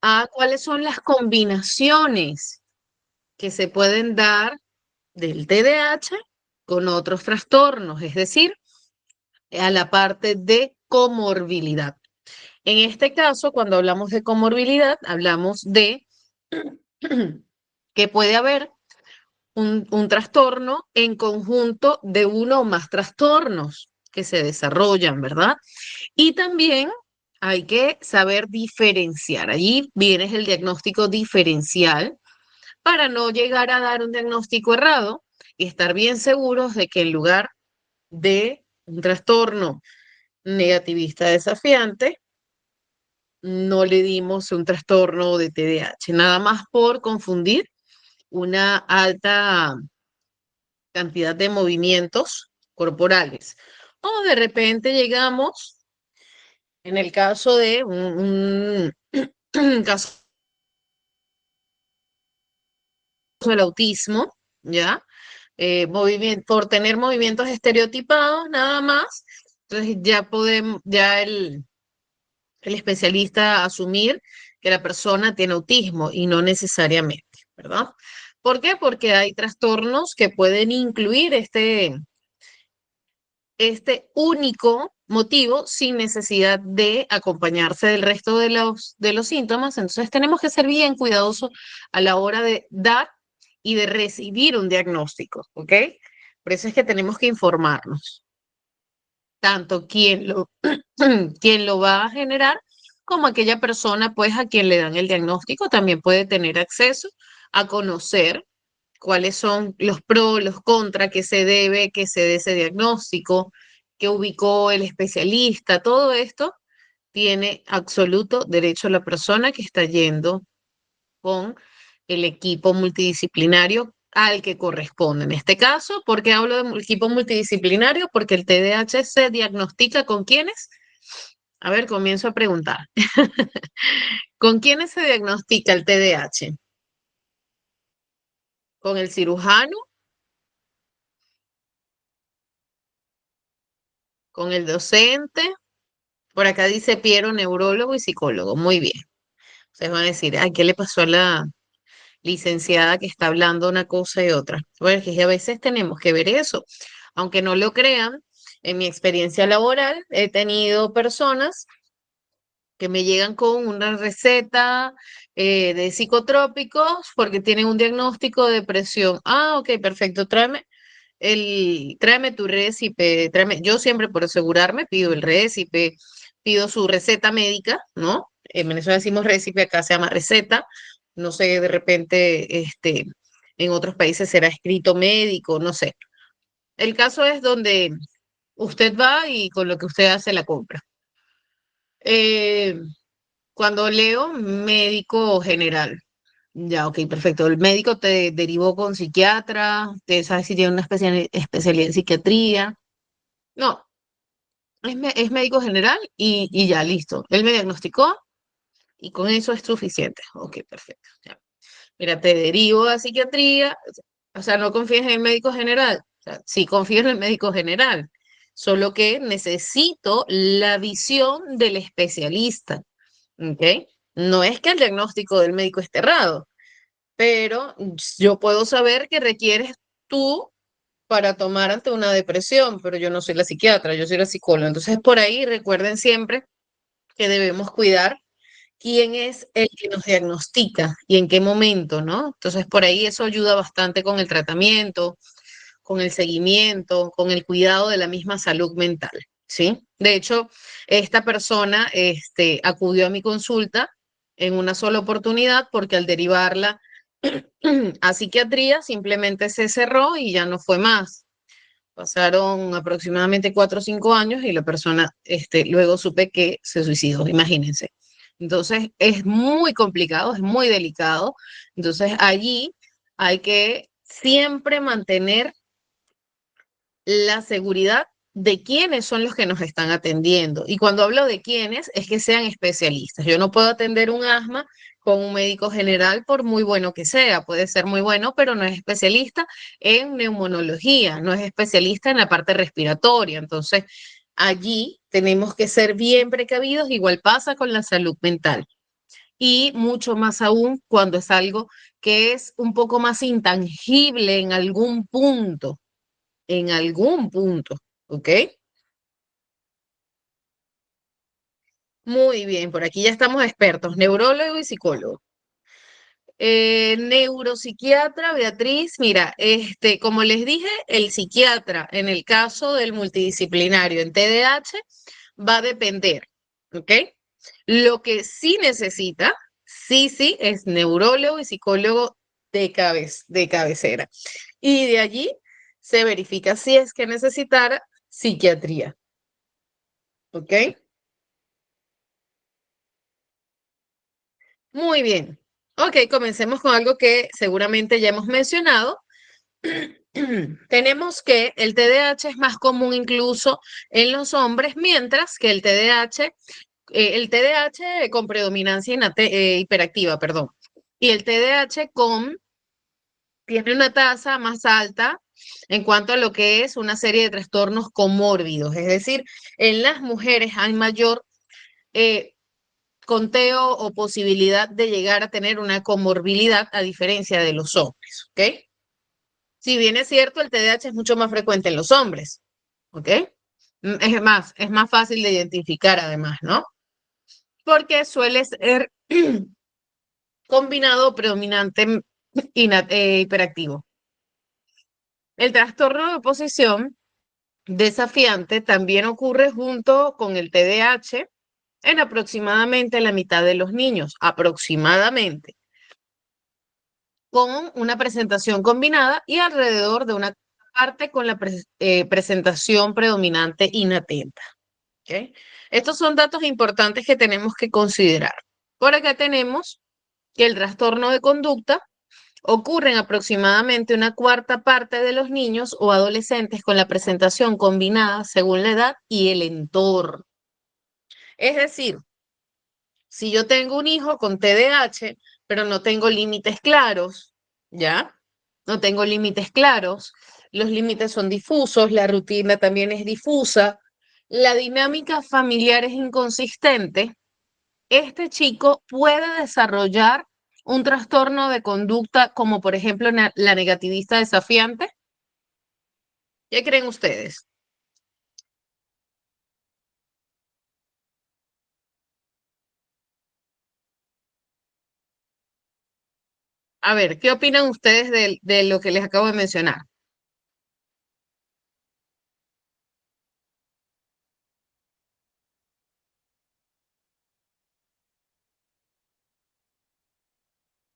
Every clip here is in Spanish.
a cuáles son las combinaciones que se pueden dar del TDAH con otros trastornos, es decir, a la parte de comorbilidad. En este caso, cuando hablamos de comorbilidad, hablamos de que puede haber un trastorno en conjunto de uno o más trastornos que se desarrollan, ¿verdad? Y también hay que saber diferenciar. Allí viene el diagnóstico diferencial para no llegar a dar un diagnóstico errado y estar bien seguros de que en lugar de un trastorno negativista desafiante, no le dimos un trastorno de TDAH, nada más por confundir una alta cantidad de movimientos corporales. O de repente llegamos, en el caso de un caso del autismo, ¿ya? Por tener movimientos estereotipados, nada más. Entonces ya podemos, ya el especialista asumir que la persona tiene autismo y no necesariamente, ¿verdad? ¿Por qué? Porque hay trastornos que pueden incluir este único motivo sin necesidad de acompañarse del resto de los síntomas. Entonces tenemos que ser bien cuidadosos a la hora de dar y de recibir un diagnóstico, ¿ok? Por eso es que tenemos que informarnos, tanto quién lo va a generar como aquella persona, pues, a quien le dan el diagnóstico, también puede tener acceso a conocer cuáles son los pros, los contras, qué se debe que se dé ese diagnóstico, qué ubicó el especialista, todo esto tiene absoluto derecho a la persona que está yendo con el equipo multidisciplinario al que corresponde. En este caso, ¿por qué hablo de equipo multidisciplinario? Porque el TDAH se diagnostica con quiénes. A ver, comienzo a preguntar. ¿Con quiénes se diagnostica el TDAH? ¿Con el cirujano? ¿Con el docente? Por acá dice Piero, neurólogo y psicólogo. Muy bien. Ustedes van a decir, ay, ¿qué le pasó a la licenciada que está hablando una cosa y otra? Bueno, es que a veces tenemos que ver eso. Aunque no lo crean, en mi experiencia laboral he tenido personas que me llegan con una receta de psicotrópicos porque tienen un diagnóstico de depresión. Ah, ok, perfecto, tráeme tu récipe, tráeme, yo siempre por asegurarme pido el récipe, pido su receta médica, ¿no? En Venezuela decimos récipe, acá se llama receta, no sé, de repente, en otros países será escrito médico, no sé. El caso es donde usted va y con lo que usted hace la compra. Eh, Cuando leo médico general, ya, ok, perfecto. El médico te derivó con psiquiatra, te sabes si tiene una especialidad en psiquiatría. No, es médico general y ya, listo. Él me diagnosticó y con eso es suficiente. Ok, perfecto. Ya. Mira, te derivo a psiquiatría, o sea, no confíes en el médico general. O sea, sí confío en el médico general, solo que necesito la visión del especialista. ¿Ok? No es que el diagnóstico del médico esté errado, pero yo puedo saber que requieres tú para tomar ante una depresión, pero yo no soy la psiquiatra, yo soy la psicóloga. Entonces, por ahí recuerden siempre que debemos cuidar quién es el que nos diagnostica y en qué momento, ¿no? Entonces, por ahí eso ayuda bastante con el tratamiento, con el seguimiento, con el cuidado de la misma salud mental, ¿sí? De hecho, esta persona, acudió a mi consulta en una sola oportunidad porque al derivarla a psiquiatría simplemente se cerró y ya no fue más. Pasaron aproximadamente 4 o 5 años y la persona, luego supe que se suicidó, imagínense. Entonces, es muy complicado, es muy delicado. Entonces, allí hay que siempre mantener la seguridad de quiénes son los que nos están atendiendo. Y cuando hablo de quiénes, es que sean especialistas. Yo no puedo atender un asma con un médico general por muy bueno que sea. Puede ser muy bueno, pero no es especialista en neumonología, no es especialista en la parte respiratoria. Entonces, allí tenemos que ser bien precavidos. Igual pasa con la salud mental. y mucho más aún cuando es algo que es un poco más intangible en algún punto, ¿ok? Muy bien, por aquí ya estamos expertos, neurólogo y psicólogo. Neuropsiquiatra, Beatriz, mira, como les dije, el psiquiatra en el caso del multidisciplinario en TDAH va a depender, ¿ok? Lo que sí necesita, sí, es neurólogo y psicólogo de cabecera. Y de allí se verifica si es que necesitara psiquiatría, ¿ok? Muy bien. Ok, comencemos con algo que seguramente ya hemos mencionado. Tenemos que el TDAH es más común incluso en los hombres, mientras que el TDAH con predominancia hiperactiva, perdón, y el TDAH tiene una tasa más alta en cuanto a lo que es una serie de trastornos comórbidos, es decir, en las mujeres hay mayor eh, conteo o posibilidad de llegar a tener una comorbilidad a diferencia de los hombres, ¿ok? Si bien es cierto, el TDAH es mucho más frecuente en los hombres, ¿ok? Es más fácil de identificar además, ¿no? Porque suele ser combinado predominante hiperactivo. El trastorno de oposición desafiante también ocurre junto con el TDAH en aproximadamente la mitad de los niños, aproximadamente, con una presentación combinada y alrededor de una parte con la presentación predominante inatenta. ¿Ok? Estos son datos importantes que tenemos que considerar. Por acá tenemos que el trastorno de conducta ocurre en aproximadamente una cuarta parte de los niños o adolescentes con la presentación combinada según la edad y el entorno. Es decir, si yo tengo un hijo con TDAH, pero no tengo límites claros, ¿ya? No tengo límites claros, los límites son difusos, la rutina también es difusa, la dinámica familiar es inconsistente, este chico puede desarrollar un trastorno de conducta como por ejemplo la negativista desafiante. ¿Qué creen ustedes? A ver, ¿qué opinan ustedes de lo que les acabo de mencionar?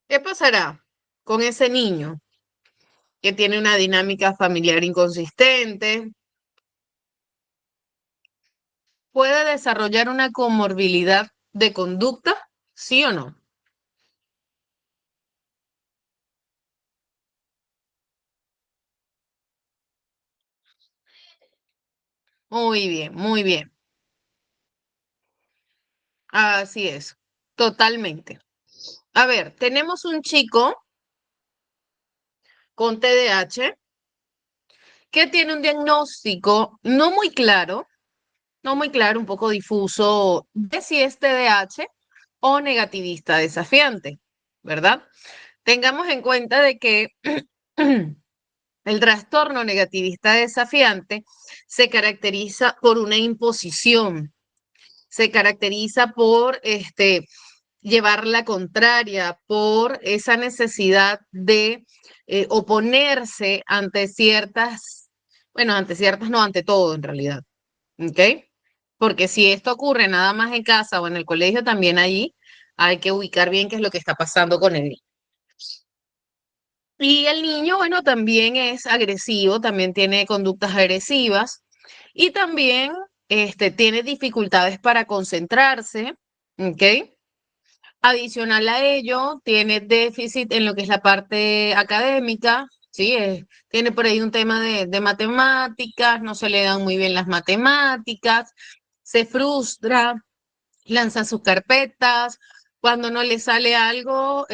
¿Qué pasará con ese niño que tiene una dinámica familiar inconsistente? ¿Puede desarrollar una comorbilidad de conducta? ¿Sí o no? Muy bien, muy bien. Así es, totalmente. A ver, tenemos un chico con TDAH que tiene un diagnóstico no muy claro, un poco difuso de si es TDAH o negativista desafiante, ¿verdad? Tengamos en cuenta de que el trastorno negativista desafiante se caracteriza por una imposición, se caracteriza por llevar la contraria, por esa necesidad de oponerse ante ciertas, bueno, ante ciertas, no, ante todo en realidad, ¿ok? Porque si esto ocurre nada más en casa o en el colegio, también allí hay que ubicar bien qué es lo que está pasando con él. Y el niño, bueno, también es agresivo, también tiene conductas agresivas y también tiene dificultades para concentrarse, ¿ok? Adicional a ello, tiene déficit en lo que es la parte académica, ¿sí? Tiene por ahí un tema de matemáticas, no se le dan muy bien las matemáticas, se frustra, lanza sus carpetas, cuando no le sale algo,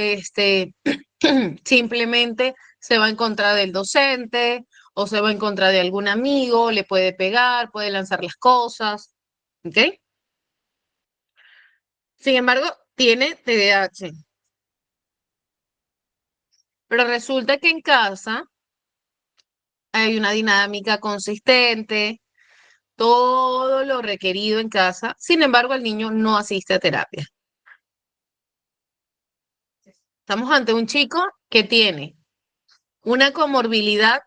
simplemente se va en contra del docente o se va en contra de algún amigo, le puede pegar, puede lanzar las cosas, ¿ok? Sin embargo, tiene TDAH, pero resulta que en casa hay una dinámica consistente, todo lo requerido en casa. Sin embargo, el niño no asiste a terapia. Estamos ante un chico que tiene una comorbilidad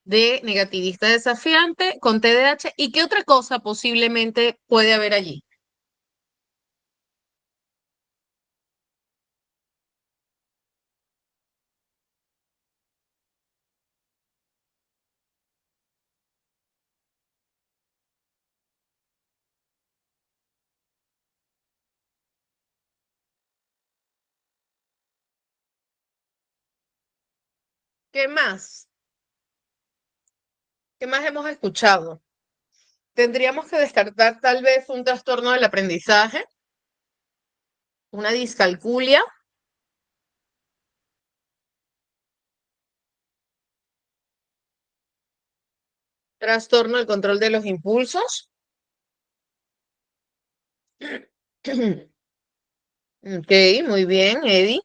de negativista desafiante con TDAH y qué otra cosa posiblemente puede haber allí. ¿Qué más? ¿Qué más hemos escuchado? Tendríamos que descartar tal vez un trastorno del aprendizaje, una discalculia, trastorno del control de los impulsos. Ok, muy bien, Eddie.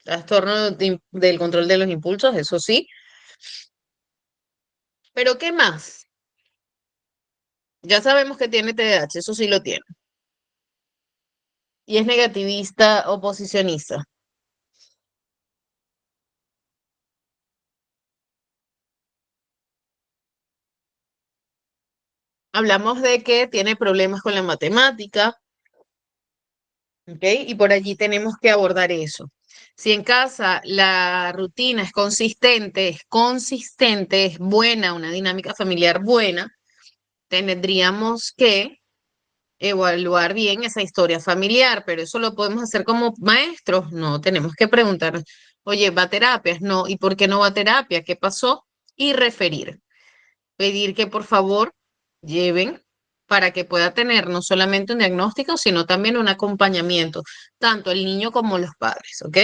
Trastorno del control de los impulsos, eso sí. Pero ¿qué más? Ya sabemos que tiene TDAH, eso sí lo tiene. Y es negativista oposicionista. Hablamos de que tiene problemas con la matemática, ¿ok? Y por allí tenemos que abordar eso. Si en casa la rutina es consistente, es buena, una dinámica familiar buena, tendríamos que evaluar bien esa historia familiar, pero eso lo podemos hacer como maestros, no, tenemos que preguntar, oye, ¿va a terapias? No, ¿y por qué no va a terapia? ¿Qué pasó? Y referir, pedir que por favor lleven para que pueda tener no solamente un diagnóstico, sino también un acompañamiento, tanto el niño como los padres, ¿ok?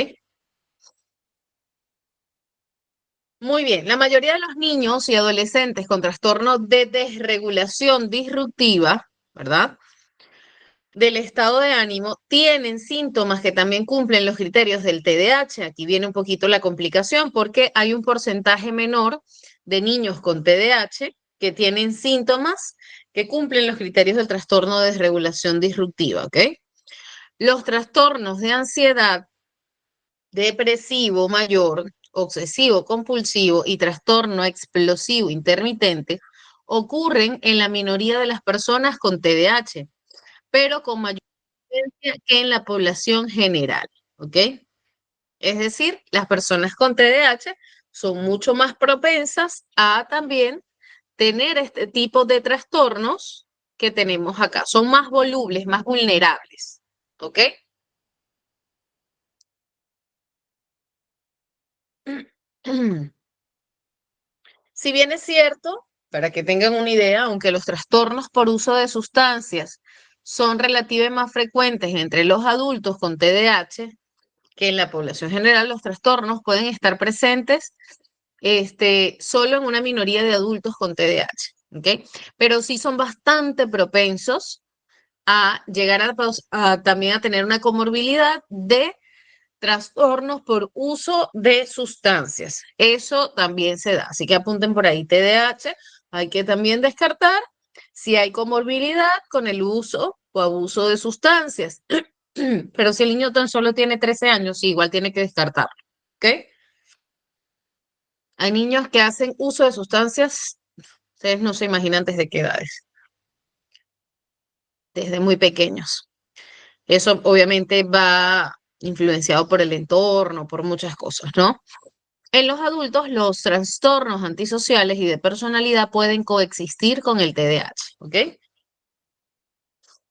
Muy bien, la mayoría de los niños y adolescentes con trastorno de desregulación disruptiva, ¿verdad? Del estado de ánimo tienen síntomas que también cumplen los criterios del TDAH. Aquí viene un poquito la complicación porque hay un porcentaje menor de niños con TDAH que tienen síntomas que cumplen los criterios del trastorno de desregulación disruptiva, ¿ok? Los trastornos de ansiedad, depresivo mayor, obsesivo compulsivo y trastorno explosivo intermitente ocurren en la minoría de las personas con TDAH, pero con mayor frecuencia que en la población general, ¿ok? Es decir, las personas con TDAH son mucho más propensas a también tener este tipo de trastornos que tenemos acá. Son más volubles, más vulnerables, ¿ok? Si bien es cierto, para que tengan una idea, aunque los trastornos por uso de sustancias son relativamente más frecuentes entre los adultos con TDAH, que en la población general los trastornos pueden estar presentes solo en una minoría de adultos con TDAH, ¿ok? Pero sí son bastante propensos a llegar también a tener una comorbilidad de trastornos por uso de sustancias. Eso también se da, así que apunten por ahí TDAH. Hay que también descartar si hay comorbilidad con el uso o abuso de sustancias. Pero si el niño tan solo tiene 13 años, sí, igual tiene que descartarlo. ¿Ok? Hay niños que hacen uso de sustancias, ustedes no se imaginan desde qué edades, desde muy pequeños. Eso obviamente va influenciado por el entorno, por muchas cosas, ¿no? En los adultos, los trastornos antisociales y de personalidad pueden coexistir con el TDAH, ¿ok?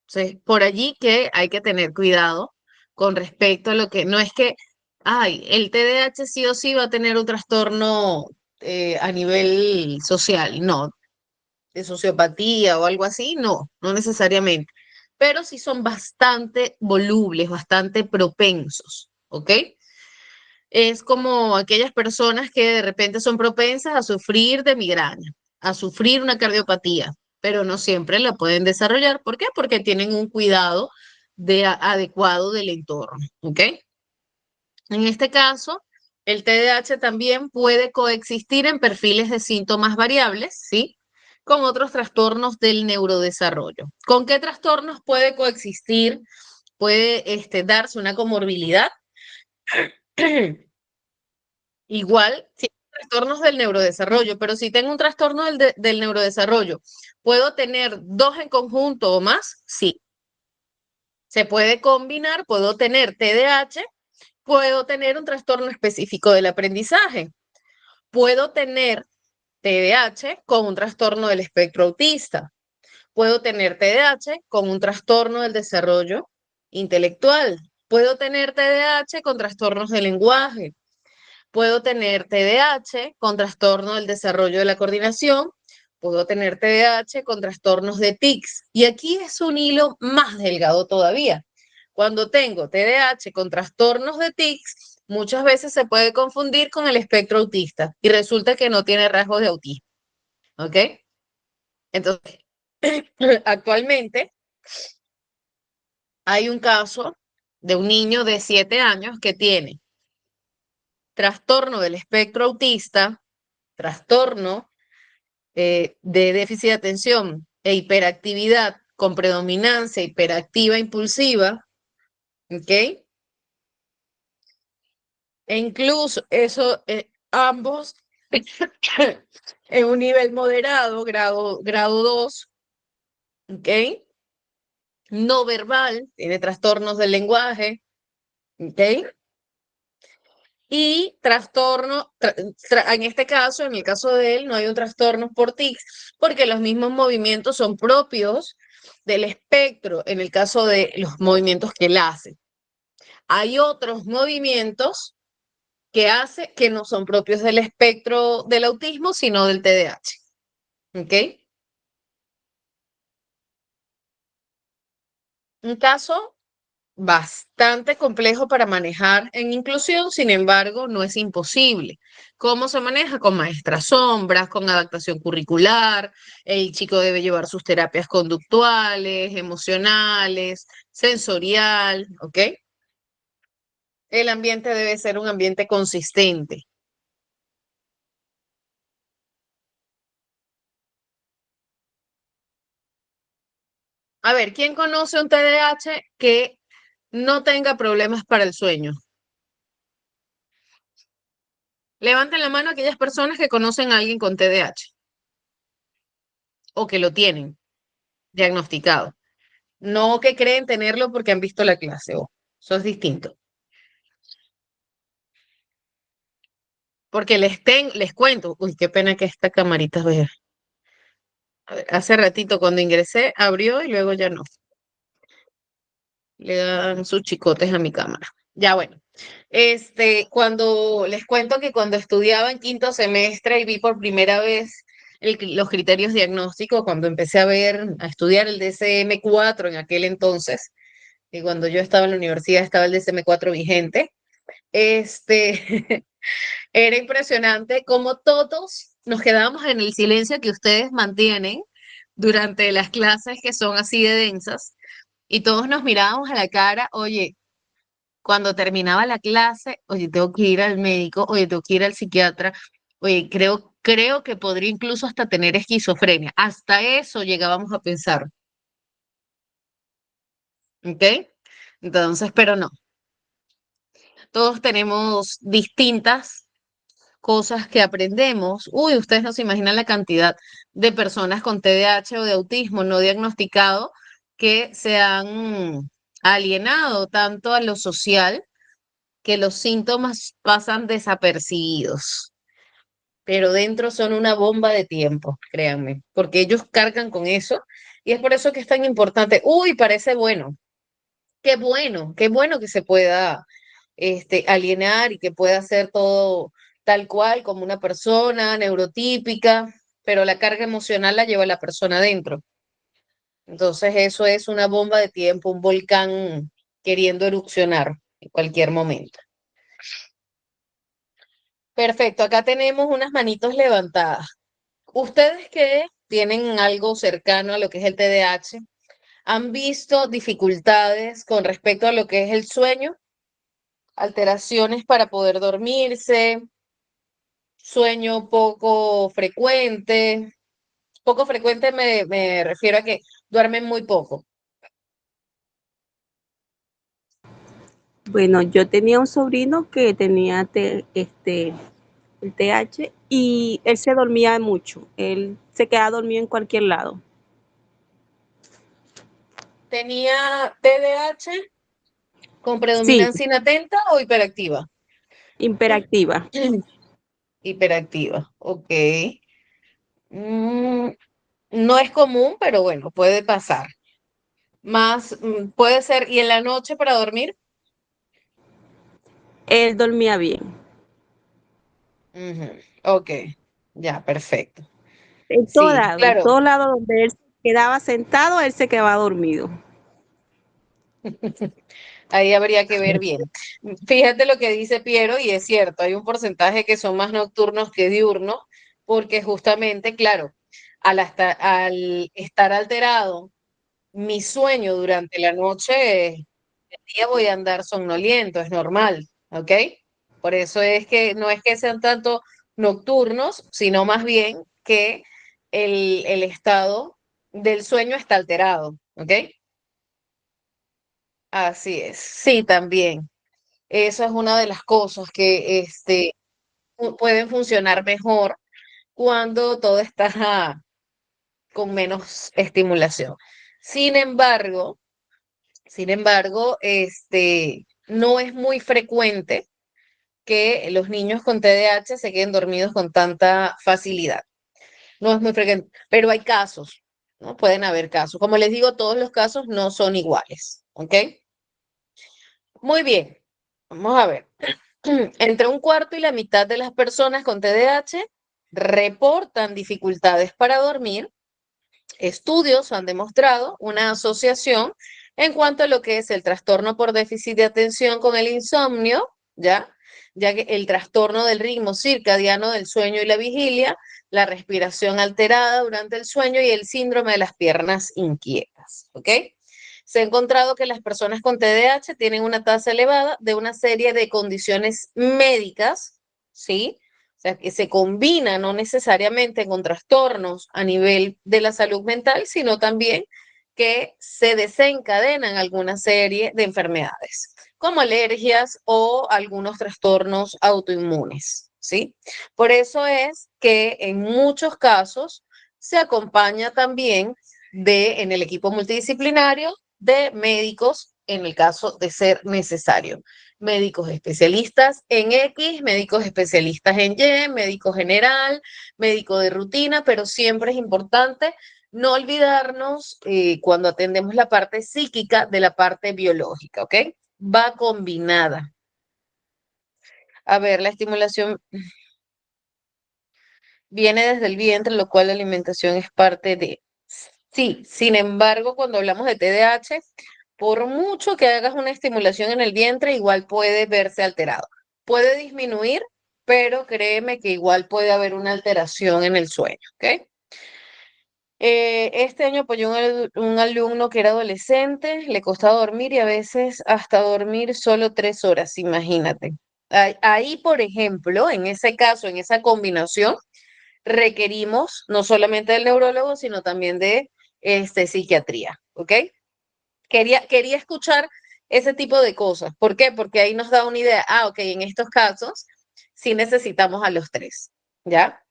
Entonces, por allí que hay que tener cuidado con respecto a lo que no es que, ay, el TDAH sí o sí va a tener un trastorno a nivel social, no, de sociopatía o algo así, no, no necesariamente, pero sí son bastante volubles, bastante propensos, ¿ok? Es como aquellas personas que de repente son propensas a sufrir de migraña, a sufrir una cardiopatía, pero no siempre la pueden desarrollar. ¿Por qué? Porque tienen un cuidado adecuado del entorno, ¿ok? En este caso, el TDAH también puede coexistir en perfiles de síntomas variables, ¿sí? Con otros trastornos del neurodesarrollo. ¿Con qué trastornos puede coexistir? Puede darse una comorbilidad. Igual, sí, trastornos del neurodesarrollo, pero si tengo un trastorno del neurodesarrollo, ¿puedo tener dos en conjunto o más? Sí. Se puede combinar, puedo tener TDAH, puedo tener un trastorno específico del aprendizaje, puedo tener TDAH con un trastorno del espectro autista, puedo tener TDAH con un trastorno del desarrollo intelectual, puedo tener TDAH con trastornos del lenguaje, puedo tener TDAH con trastorno del desarrollo de la coordinación, puedo tener TDAH con trastornos de tics. Y aquí es un hilo más delgado todavía. Cuando tengo TDAH con trastornos de tics, muchas veces se puede confundir con el espectro autista y resulta que no tiene rasgos de autismo. ¿Ok? Entonces, actualmente hay un caso de un niño de 7 años que tiene trastorno del espectro autista, trastorno de déficit de atención e hiperactividad con predominancia hiperactiva impulsiva, ¿ok? E incluso eso, ambos en un nivel moderado, grado 2, ¿ok? No verbal, tiene trastornos del lenguaje, ¿ok? Y trastorno, en este caso, en el caso de él, no hay un trastorno por tics, porque los mismos movimientos son propios del espectro, en el caso de los movimientos que él hace. Hay otros movimientos que hace que no son propios del espectro del autismo, sino del TDAH. ¿Ok? Un caso bastante complejo para manejar en inclusión, sin embargo, no es imposible. ¿Cómo se maneja? Con maestras sombras, con adaptación curricular, el chico debe llevar sus terapias conductuales, emocionales, sensorial, ¿ok? El ambiente debe ser un ambiente consistente. A ver, ¿quién conoce un TDAH que no tenga problemas para el sueño? Levanten la mano aquellas personas que conocen a alguien con TDAH o que lo tienen diagnosticado. No que creen tenerlo porque han visto la clase, o eso es distinto. Porque les cuento, uy, qué pena que esta camarita vea. A ver, hace ratito cuando ingresé abrió y luego ya no. Le dan sus chicotes a mi cámara. Ya bueno. Cuando les cuento que cuando estudiaba en quinto semestre y vi por primera vez los criterios diagnósticos, cuando empecé a estudiar el DSM-4 en aquel entonces, y cuando yo estaba en la universidad estaba el DSM-4 vigente, era impresionante cómo todos nos quedábamos en el silencio que ustedes mantienen durante las clases que son así de densas, y todos nos mirábamos a la cara, oye, cuando terminaba la clase, oye, tengo que ir al médico, oye, tengo que ir al psiquiatra, oye, creo que podría incluso hasta tener esquizofrenia. Hasta eso llegábamos a pensar, ¿ok? Entonces, pero no, todos tenemos distintas cosas que aprendemos. Uy, ustedes no se imaginan la cantidad de personas con TDAH o de autismo no diagnosticado que se han alienado tanto a lo social que los síntomas pasan desapercibidos, pero dentro son una bomba de tiempo, créanme, porque ellos cargan con eso y es por eso que es tan importante. Uy, parece bueno. Qué bueno que se pueda alienar y que pueda hacer todo tal cual como una persona neurotípica, pero la carga emocional la lleva la persona adentro. Entonces eso es una bomba de tiempo, un volcán queriendo erupcionar en cualquier momento. Perfecto, acá tenemos unas manitos levantadas. Ustedes que tienen algo cercano a lo que es el TDAH, ¿Han visto dificultades con respecto a lo que es el sueño? Alteraciones para poder dormirse, sueño poco frecuente me refiero a que duermen muy poco. Bueno, yo tenía un sobrino que tenía el TH y él se dormía mucho. Él se quedaba dormido en cualquier lado. ¿Tenía TDAH con Sí, predominancia inatenta o hiperactiva? hiperactiva. Hiperactiva, ok. Mm, no es común, pero bueno, puede pasar. Puede ser, ¿y en la noche para dormir? Él dormía bien. Ujú, ok, ya, perfecto. Sí, En claro. todo lado donde él se quedaba sentado, él se quedaba dormido. Ahí habría que ver bien. Fíjate lo que dice Piero, y es cierto, hay un porcentaje que son más nocturnos que diurnos, porque justamente, claro, al estar alterado mi sueño durante la noche, el día voy a andar somnoliento, es normal, ¿ok? Por eso es que no es que sean tanto nocturnos, sino más bien que el estado del sueño está alterado, ¿ok? Así es, sí, también. Esa es una de las cosas que pueden funcionar mejor cuando todo está con menos estimulación. Sin embargo, no es muy frecuente que los niños con TDAH se queden dormidos con tanta facilidad. No es muy frecuente, pero hay casos, ¿no? Pueden haber casos. Como les digo, todos los casos no son iguales, ¿ok? Muy bien, vamos a ver. Entre un cuarto y la mitad de las personas con TDAH reportan dificultades para dormir. Estudios han demostrado una asociación en cuanto a lo que es el trastorno por déficit de atención con el insomnio, ¿ya? Ya que el trastorno del ritmo circadiano del sueño y la vigilia, la respiración alterada durante el sueño y el síndrome de las piernas inquietas, ¿ok? Se ha encontrado que las personas con TDAH tienen una tasa elevada de una serie de condiciones médicas, ¿sí? O sea, que se combina no necesariamente con trastornos a nivel de la salud mental, sino también que se desencadenan alguna serie de enfermedades, como alergias o algunos trastornos autoinmunes, ¿sí? Por eso es que en muchos casos se acompaña también en el equipo multidisciplinario de médicos en el caso de ser necesario. Médicos especialistas en X, médicos especialistas en Y, médico general, médico de rutina, pero siempre es importante no olvidarnos cuando atendemos la parte psíquica de la parte biológica, ¿ok? Va combinada. A ver, la estimulación viene desde el vientre, lo cual la alimentación es parte de. Sí, sin embargo, cuando hablamos de TDAH, por mucho que hagas una estimulación en el vientre, igual puede verse alterado. Puede disminuir, pero créeme que igual puede haber una alteración en el sueño, ¿ok? Este año apoyó un alumno que era adolescente, le costaba dormir y a veces hasta dormir solo 3 horas, imagínate. Ahí, por ejemplo, en ese caso, en esa combinación, requerimos no solamente del neurólogo, sino también de psiquiatría, ¿ok? Quería escuchar ese tipo de cosas. ¿Por qué? Porque ahí nos da una idea. Ah, ok, en estos casos sí necesitamos a los tres, ¿ya?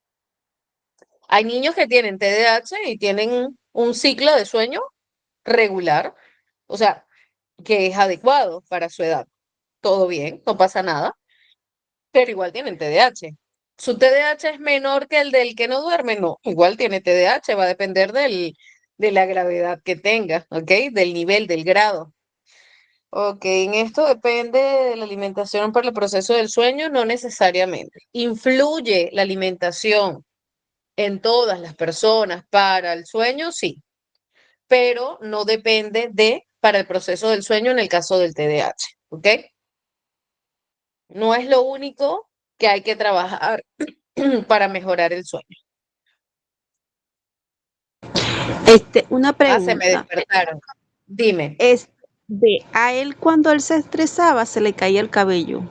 Hay niños que tienen TDAH y tienen un ciclo de sueño regular, o sea, que es adecuado para su edad. Todo bien, no pasa nada, pero igual tienen TDAH. ¿Su TDAH es menor que el del que no duerme? No, igual tiene TDAH, va a depender de la gravedad que tenga, ¿ok? Del nivel, del grado. Ok, en esto depende de la alimentación para el proceso del sueño, no necesariamente. ¿Influye la alimentación en todas las personas para el sueño? Sí, pero no depende para el proceso del sueño en el caso del TDAH, ¿ok? No es lo único que hay que trabajar para mejorar el sueño. Una Ah, se me pregunta. despertaron. Dime. A él cuando él se estresaba se le caía el cabello,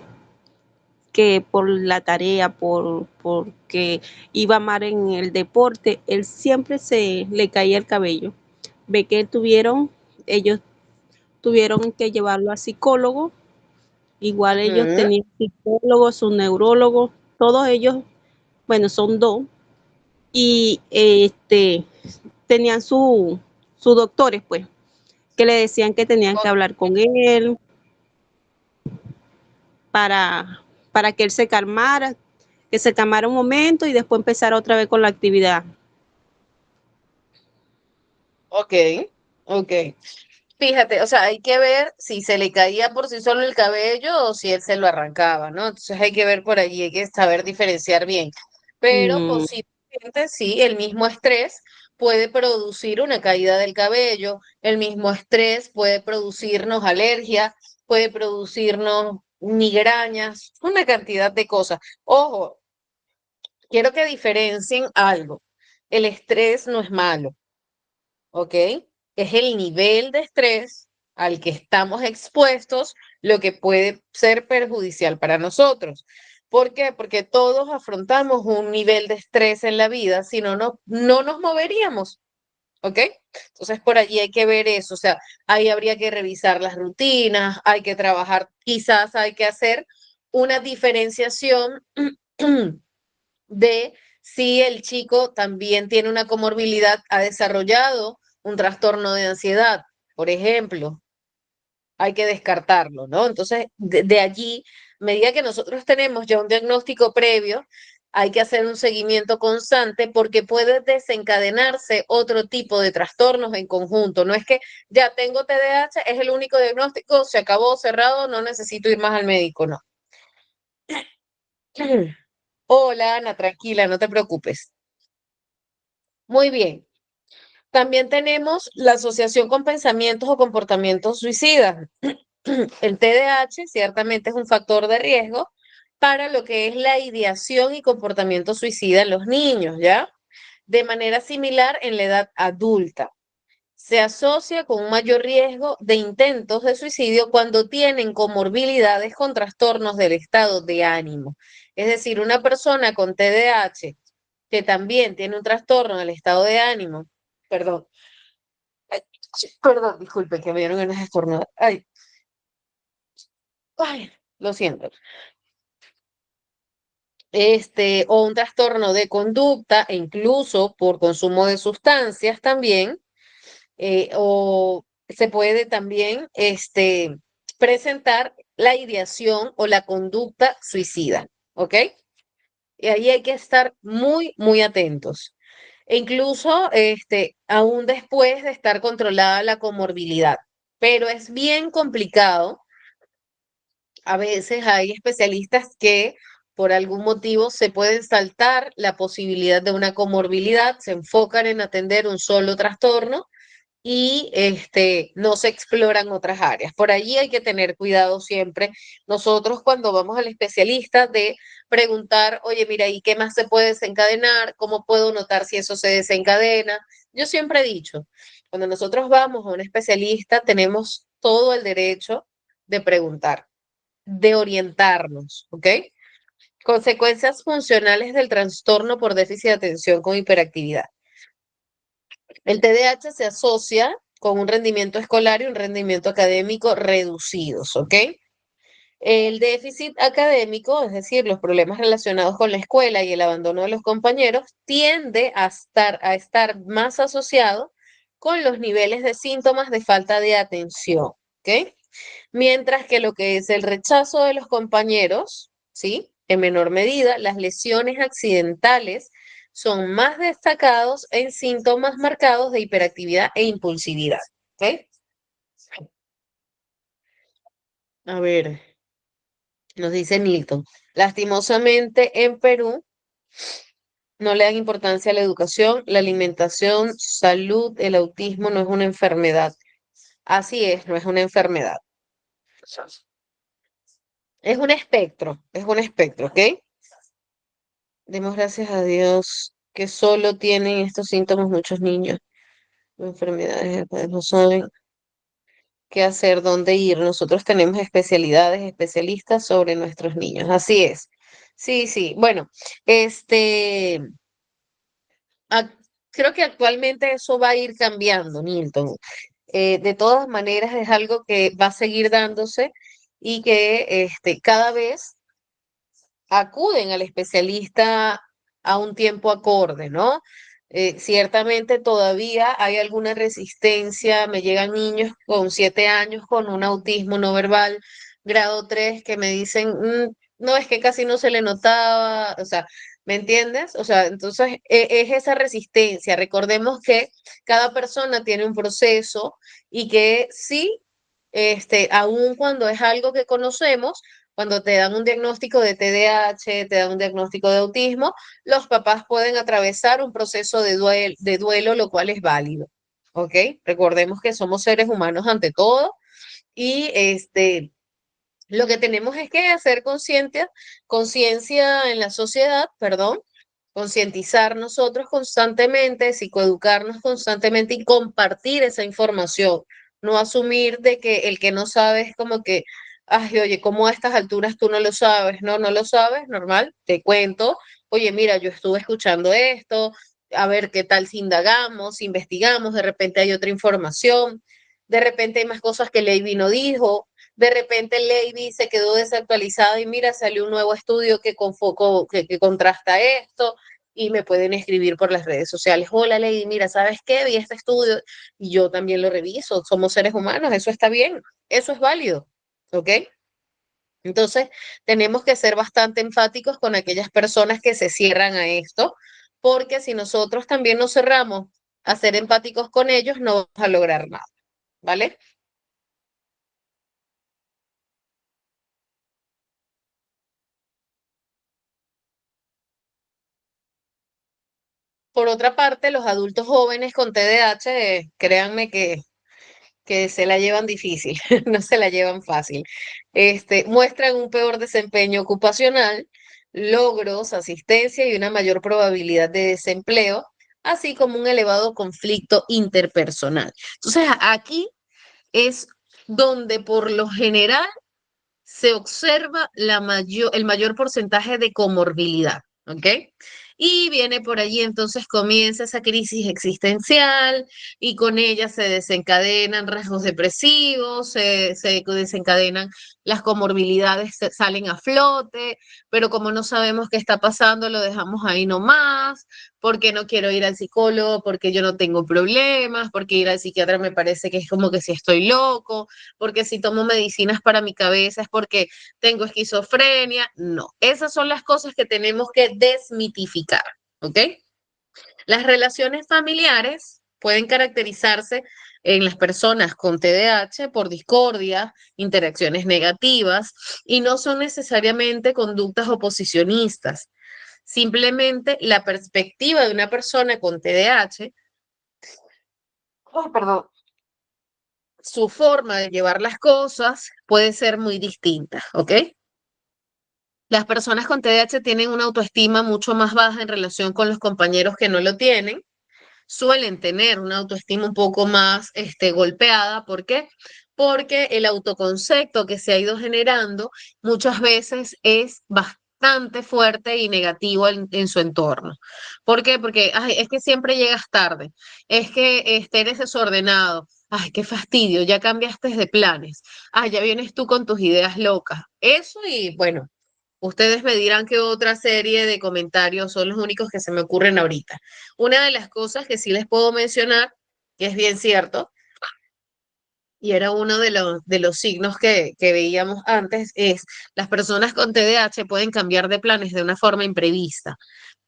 que por la tarea, porque iba mal en el deporte, él siempre se le caía el cabello. Ve que ellos tuvieron que llevarlo a psicólogo, igual ellos Ujú. tenían psicólogos, su neurólogo, todos ellos, bueno, son dos, y tenían sus doctores, pues, que le decían que tenían que O- hablar con él para, para que se calmara un momento y después empezar otra vez con la actividad. Ok, ok. Fíjate, o sea, hay que ver si se le caía por sí solo el cabello o si él se lo arrancaba, ¿no? Entonces hay que ver por allí, hay que saber diferenciar bien. Pero Mm, posiblemente sí, el mismo estrés puede producir una caída del cabello, el mismo estrés puede producirnos alergia, puede producirnos migrañas, una cantidad de cosas. Ojo, quiero que diferencien algo. El estrés no es malo. ¿Ok? Es el nivel de estrés al que estamos expuestos lo que puede ser perjudicial para nosotros. ¿Por qué? Porque todos afrontamos un nivel de estrés en la vida, si no, no nos moveríamos. ¿Ok? Entonces por allí hay que ver eso, o sea, ahí habría que revisar las rutinas, hay que trabajar, quizás hay que hacer una diferenciación de si el chico también tiene una comorbilidad, ha desarrollado un trastorno de ansiedad, por ejemplo, hay que descartarlo, ¿no? Entonces, de allí, a medida que nosotros tenemos ya un diagnóstico previo, hay que hacer un seguimiento constante porque puede desencadenarse otro tipo de trastornos en conjunto. No es que ya tengo TDAH, es el único diagnóstico, se acabó, cerrado, no necesito ir más al médico, no. Hola, Ana, tranquila, no te preocupes. Muy bien. También tenemos la asociación con pensamientos o comportamientos suicidas. El TDAH ciertamente es un factor de riesgo para lo que es la ideación y comportamiento suicida en los niños, ¿ya? De manera similar en la edad adulta. Se asocia con un mayor riesgo de intentos de suicidio cuando tienen comorbilidades con trastornos del estado de ánimo. Es decir, una persona con TDAH que también tiene un trastorno del estado de ánimo, perdón, ay, perdón, disculpe que me dieron ganas de estornudar. Ay, ay, lo siento. O un trastorno de conducta, e incluso por consumo de sustancias también, o se puede también presentar la ideación o la conducta suicida, ¿ok? Y ahí hay que estar muy, muy atentos. E incluso, aún después de estar controlada la comorbilidad. Pero es bien complicado. A veces hay especialistas que por algún motivo se pueden saltar la posibilidad de una comorbilidad, se enfocan en atender un solo trastorno y no se exploran otras áreas. Por allí hay que tener cuidado siempre. Nosotros cuando vamos al especialista de preguntar, oye, mira, ¿y qué más se puede desencadenar? ¿Cómo puedo notar si eso se desencadena? Yo siempre he dicho, cuando nosotros vamos a un especialista, tenemos todo el derecho de preguntar, de orientarnos, ¿ok? Consecuencias funcionales del trastorno por déficit de atención con hiperactividad. El TDAH se asocia con un rendimiento escolar y un rendimiento académico reducidos, ¿ok? El déficit académico, es decir, los problemas relacionados con la escuela y el abandono de los compañeros, tiende a estar más asociado con los niveles de síntomas de falta de atención, ¿ok? Mientras que lo que es el rechazo de los compañeros, ¿sí? En menor medida, las lesiones accidentales son más destacados en síntomas marcados de hiperactividad e impulsividad, ¿ok? A ver, nos dice Milton. Lastimosamente en Perú no le dan importancia a la educación, la alimentación, salud, el autismo no es una enfermedad. Así es, no es una enfermedad. Es un espectro, ¿ok? Demos gracias a Dios que solo tienen estos síntomas muchos niños. Enfermedades no saben. qué hacer, dónde ir. Nosotros tenemos especialidades, especialistas sobre nuestros niños. Así es. Sí, sí. Bueno, este, ac- creo que actualmente eso va a ir cambiando, Nilton. De todas maneras, es algo que va a seguir dándose y que cada vez acuden al especialista a un tiempo acorde, ¿no? Ciertamente todavía hay alguna resistencia, me llegan niños con 7 años con un autismo no verbal, grado 3, que me dicen, no, es que casi no se le notaba, o sea, ¿me entiendes? O sea, entonces es esa resistencia. Recordemos que cada persona tiene un proceso y que sí, aun cuando es algo que conocemos, cuando te dan un diagnóstico de TDAH, te dan un diagnóstico de autismo, los papás pueden atravesar un proceso de duelo, lo cual es válido. ¿Ok? Recordemos que somos seres humanos ante todo y lo que tenemos es que hacer conciencia en la sociedad, perdón, concientizar nosotros constantemente, psicoeducarnos constantemente y compartir esa información. No asumir de que el que no sabe es como que, ay, oye, ¿cómo a estas alturas tú no lo sabes? No, no lo sabes, normal, te cuento. Oye, mira, yo estuve escuchando esto, a ver qué tal si indagamos, si investigamos, de repente hay otra información, de repente hay más cosas que Lady no dijo, de repente Lady se quedó desactualizada y mira, salió un nuevo estudio que contrasta esto y me pueden escribir por las redes sociales. Hola Lady, mira, ¿sabes qué? Vi este estudio y yo también lo reviso. Somos seres humanos, eso está bien, eso es válido, ¿ok? Entonces, tenemos que ser bastante enfáticos con aquellas personas que se cierran a esto, porque si nosotros también nos cerramos a ser empáticos con ellos, no vamos a lograr nada, ¿vale? Por otra parte, los adultos jóvenes con TDAH, créanme que se la llevan difícil, no se la llevan fácil. Muestran un peor desempeño ocupacional, logros, asistencia y una mayor probabilidad de desempleo, así como un elevado conflicto interpersonal. Entonces, aquí es donde por lo general se observa el mayor porcentaje de comorbilidad, ¿ok? Y viene por allí, entonces comienza esa crisis existencial y con ella se desencadenan rasgos depresivos, se desencadenan las comorbilidades, salen a flote, pero como no sabemos qué está pasando, lo dejamos ahí nomás, porque no quiero ir al psicólogo, porque yo no tengo problemas, porque ir al psiquiatra me parece que es como que si estoy loco, porque si tomo medicinas para mi cabeza es porque tengo esquizofrenia. No, esas son las cosas que tenemos que desmitificar, ¿ok? Las relaciones familiares pueden caracterizarse en las personas con TDAH por discordia, interacciones negativas y no son necesariamente conductas oposicionistas. Simplemente la perspectiva de una persona con TDAH, oh, perdón, su forma de llevar las cosas puede ser muy distinta, ¿ok? Las personas con TDAH tienen una autoestima mucho más baja en relación con los compañeros que no lo tienen. Suelen tener una autoestima un poco más golpeada. ¿Por qué? Porque el autoconcepto que se ha ido generando muchas veces es bastante fuerte y negativo en su entorno. ¿Por qué? Porque ay, es que siempre llegas tarde, es que eres desordenado, ay, qué fastidio, ya cambiaste de planes, ay, ya vienes tú con tus ideas locas. Eso y bueno, ustedes me dirán qué otra serie de comentarios son los únicos que se me ocurren ahorita. Una de las cosas que sí les puedo mencionar, que es bien cierto, y era uno de los signos que veíamos antes, es las personas con TDAH pueden cambiar de planes de una forma imprevista.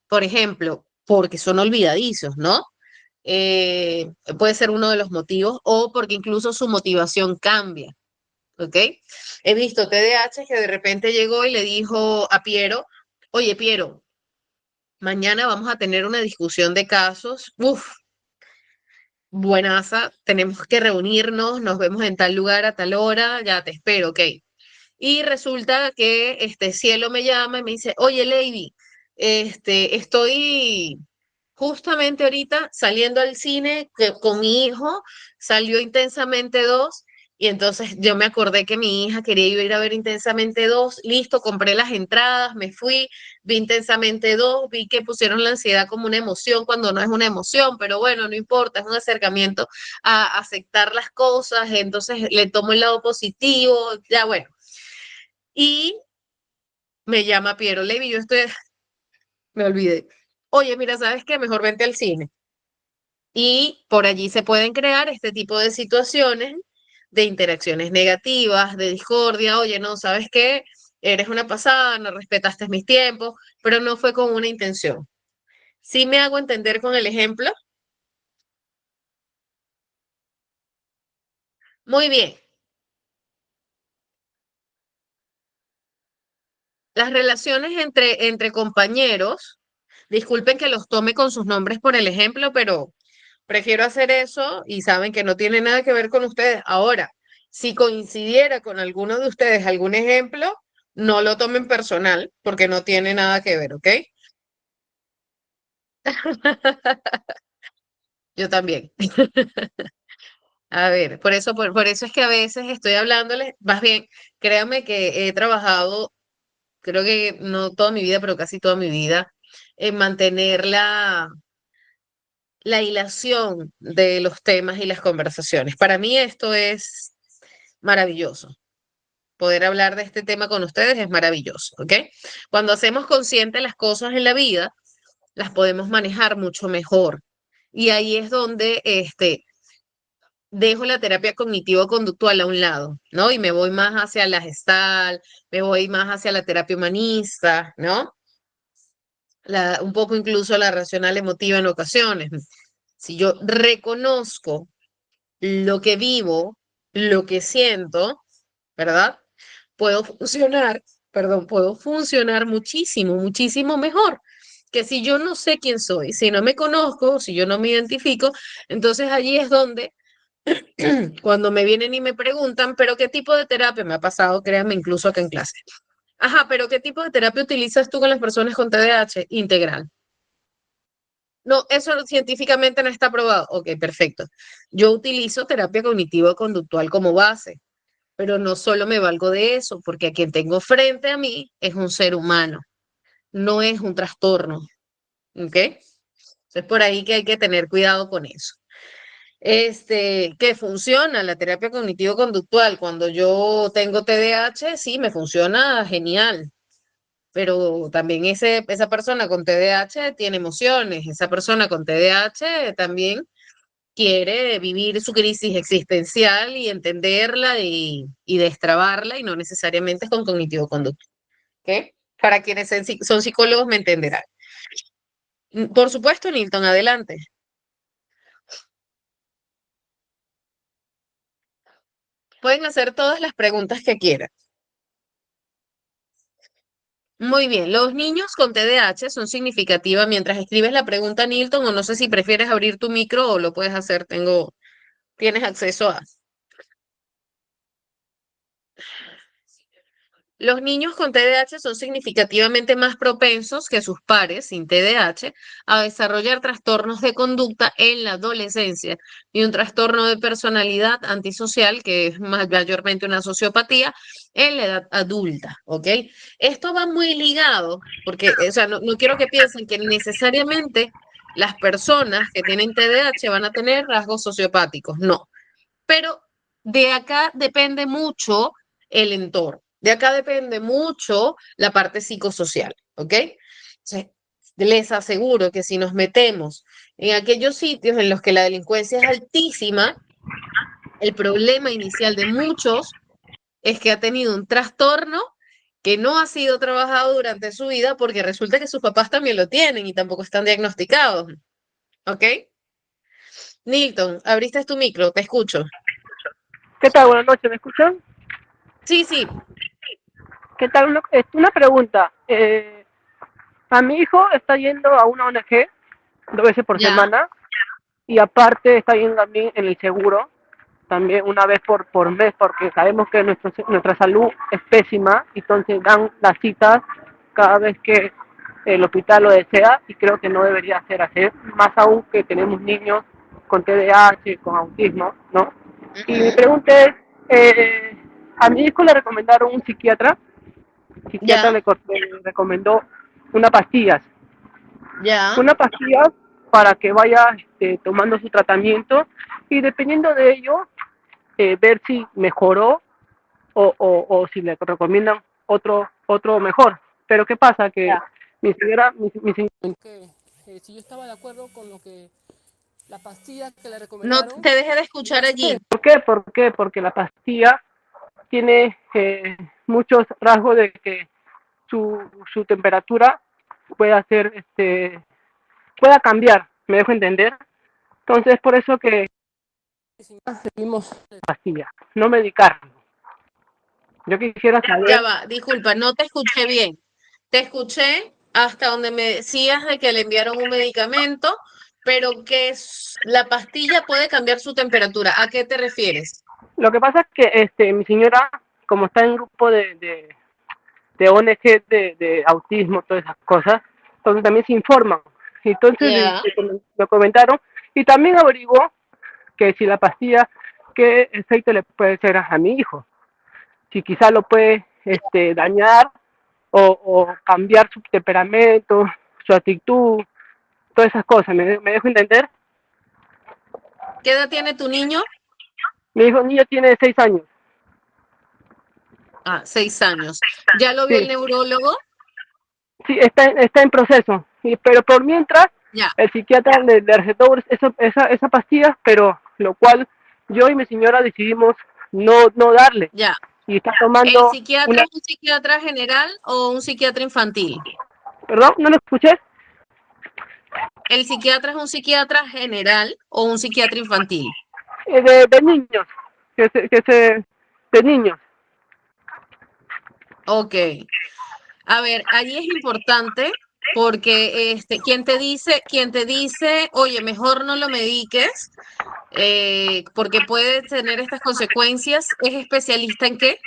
Por ejemplo, porque son olvidadizos, ¿no? Puede ser uno de los motivos, o porque incluso su motivación cambia. ¿Ok? He visto TDAH que de repente llegó y le dijo a Piero, oye Piero, mañana vamos a tener una discusión de casos, uf, buenaza, tenemos que reunirnos, nos vemos en tal lugar a tal hora, ya te espero, ok. Y resulta que este Cielo me llama y me dice, oye Lady, estoy justamente ahorita saliendo al cine con mi hijo, salió Intensamente 2 Y entonces yo me acordé que mi hija quería ir a ver Intensamente 2, listo, compré las entradas, me fui, vi Intensamente 2, vi que pusieron la ansiedad como una emoción cuando no es una emoción, pero bueno, no importa, es un acercamiento a aceptar las cosas, entonces le tomo el lado positivo, ya bueno. Y me llama Piero Levi, yo estoy, me olvidé. Oye, mira, ¿sabes qué? Mejor vente al cine. Y por allí se pueden crear este tipo de situaciones de interacciones negativas, de discordia. Oye, no, ¿sabes qué? Eres una pasada, no respetaste mis tiempos, pero no fue con una intención. Sí me hago entender con el ejemplo. Muy bien. Las relaciones entre compañeros, disculpen que los tome con sus nombres por el ejemplo, pero prefiero hacer eso y saben que no tiene nada que ver con ustedes. Ahora, si coincidiera con alguno de ustedes algún ejemplo, no lo tomen personal porque no tiene nada que ver, ¿ok? Yo también. A ver, por eso es que a veces estoy hablándoles, más bien, créanme que he trabajado, creo que no toda mi vida, pero casi toda mi vida, en mantener la hilación de los temas y las conversaciones. Para mí esto es maravilloso. Poder hablar de este tema con ustedes es maravilloso, ¿ok? Cuando hacemos conscientes las cosas en la vida, las podemos manejar mucho mejor. Y ahí es donde dejo la terapia cognitivo-conductual a un lado, ¿no? Y me voy más hacia la gestal, me voy más hacia la terapia humanista, ¿no? Un poco incluso la racional emotiva en ocasiones. Si yo reconozco lo que vivo, lo que siento, ¿verdad? Puedo funcionar, perdón, puedo funcionar muchísimo, muchísimo mejor que si yo no sé quién soy, si no me conozco, si yo no me identifico, entonces allí es donde cuando me vienen y me preguntan, pero ¿qué tipo de terapia me ha pasado? Créanme, incluso acá en clase. Ajá, pero ¿qué tipo de terapia utilizas tú con las personas con TDAH? Integral. No, eso científicamente no está probado. Ok, perfecto. Yo utilizo terapia cognitivo-conductual como base, pero no solo me valgo de eso, porque a quien tengo frente a mí es un ser humano, no es un trastorno. ¿Ok? Entonces por ahí que hay que tener cuidado con eso. Que funciona la terapia cognitivo-conductual. Cuando yo tengo TDAH, sí, me funciona genial, pero también esa persona con TDAH tiene emociones, esa persona con TDAH también quiere vivir su crisis existencial y entenderla y destrabarla y no necesariamente es con cognitivo-conductual. ¿Ok? Para quienes son psicólogos me entenderán. Por supuesto, Nilton, adelante. Pueden hacer todas las preguntas que quieran. Muy bien, los niños con TDAH son significativas mientras escribes la pregunta, Nilton, o no sé si prefieres abrir tu micro o lo puedes hacer, tienes acceso a. Los niños con TDAH son significativamente más propensos que sus pares sin TDAH a desarrollar trastornos de conducta en la adolescencia y un trastorno de personalidad antisocial, que es mayormente una sociopatía, en la edad adulta, ¿ok? Esto va muy ligado, porque, o sea, no quiero que piensen que necesariamente las personas que tienen TDAH van a tener rasgos sociopáticos, no, pero de acá depende mucho el entorno, de acá depende mucho la parte psicosocial, ¿ok? Entonces, les aseguro que si nos metemos en aquellos sitios en los que la delincuencia es altísima, el problema inicial de muchos es que ha tenido un trastorno que no ha sido trabajado durante su vida porque resulta que sus papás también lo tienen y tampoco están diagnosticados, ¿ok? Nilton, abriste tu micro, te escucho. ¿Qué tal? Buenas noches, ¿me escuchan? Sí, sí, ¿Qué tal? Una pregunta. A mi hijo está yendo a una ONG 2 veces por ya. semana y aparte está yendo también en el seguro, también una vez por mes, porque sabemos que nuestra salud es pésima, y entonces dan las citas cada vez que el hospital lo desea, y creo que no debería ser así, más aún que tenemos niños con TDAH, con autismo, ¿no? Y mi Ujú. pregunta es, Eh, a mi hijo le recomendaron un psiquiatra. El psiquiatra Ya, le recomendó una pastillas. ya. Una pastilla para que vaya tomando su tratamiento y dependiendo de ello, ver si mejoró o si le recomiendan otro mejor. Pero ¿qué pasa? Que Ya. mi señora que si yo estaba de acuerdo con lo que la pastilla que le No recomendaron, te dejé de y no escuchar sé, allí. ¿por qué? ¿Por qué? Porque la pastilla tiene muchos rasgos de que su temperatura pueda ser, pueda cambiar, ¿me dejo entender? Entonces, por eso que seguimos pastilla, no medicarlo. Yo quisiera Ya saber va, disculpa, no te escuché bien. Te escuché hasta donde me decías de que le enviaron un medicamento, pero que la pastilla puede cambiar su temperatura. ¿A qué te refieres? lo que pasa es que mi señora, como está en grupo de ONG de autismo, todas esas cosas, entonces también se informan. Entonces Ya, lo comentaron y también averiguó que si la pastilla, qué efecto le puede hacer a mi hijo. Si quizá lo puede dañar o cambiar su temperamento, su actitud, todas esas cosas. ¿Me dejo entender? ¿qué edad tiene tu niño? Mi hijo niño tiene 6 años. Ah, 6 años. ¿Ya lo vio el Sí, neurólogo? sí, está en proceso. Pero por mientras, Ya, el psiquiatra le recetó esa pastilla, pero lo cual yo y mi señora decidimos no darle. ya. Y está ¿El tomando psiquiatra una... es un psiquiatra general o un psiquiatra infantil? ¿Perdón? ¿No lo escuché? ¿El psiquiatra es un psiquiatra general o un psiquiatra infantil? De niños. De niños. Ok. A ver, allí es importante porque quien te dice, oye, mejor no lo mediques, porque puede tener estas consecuencias, ¿es especialista en qué?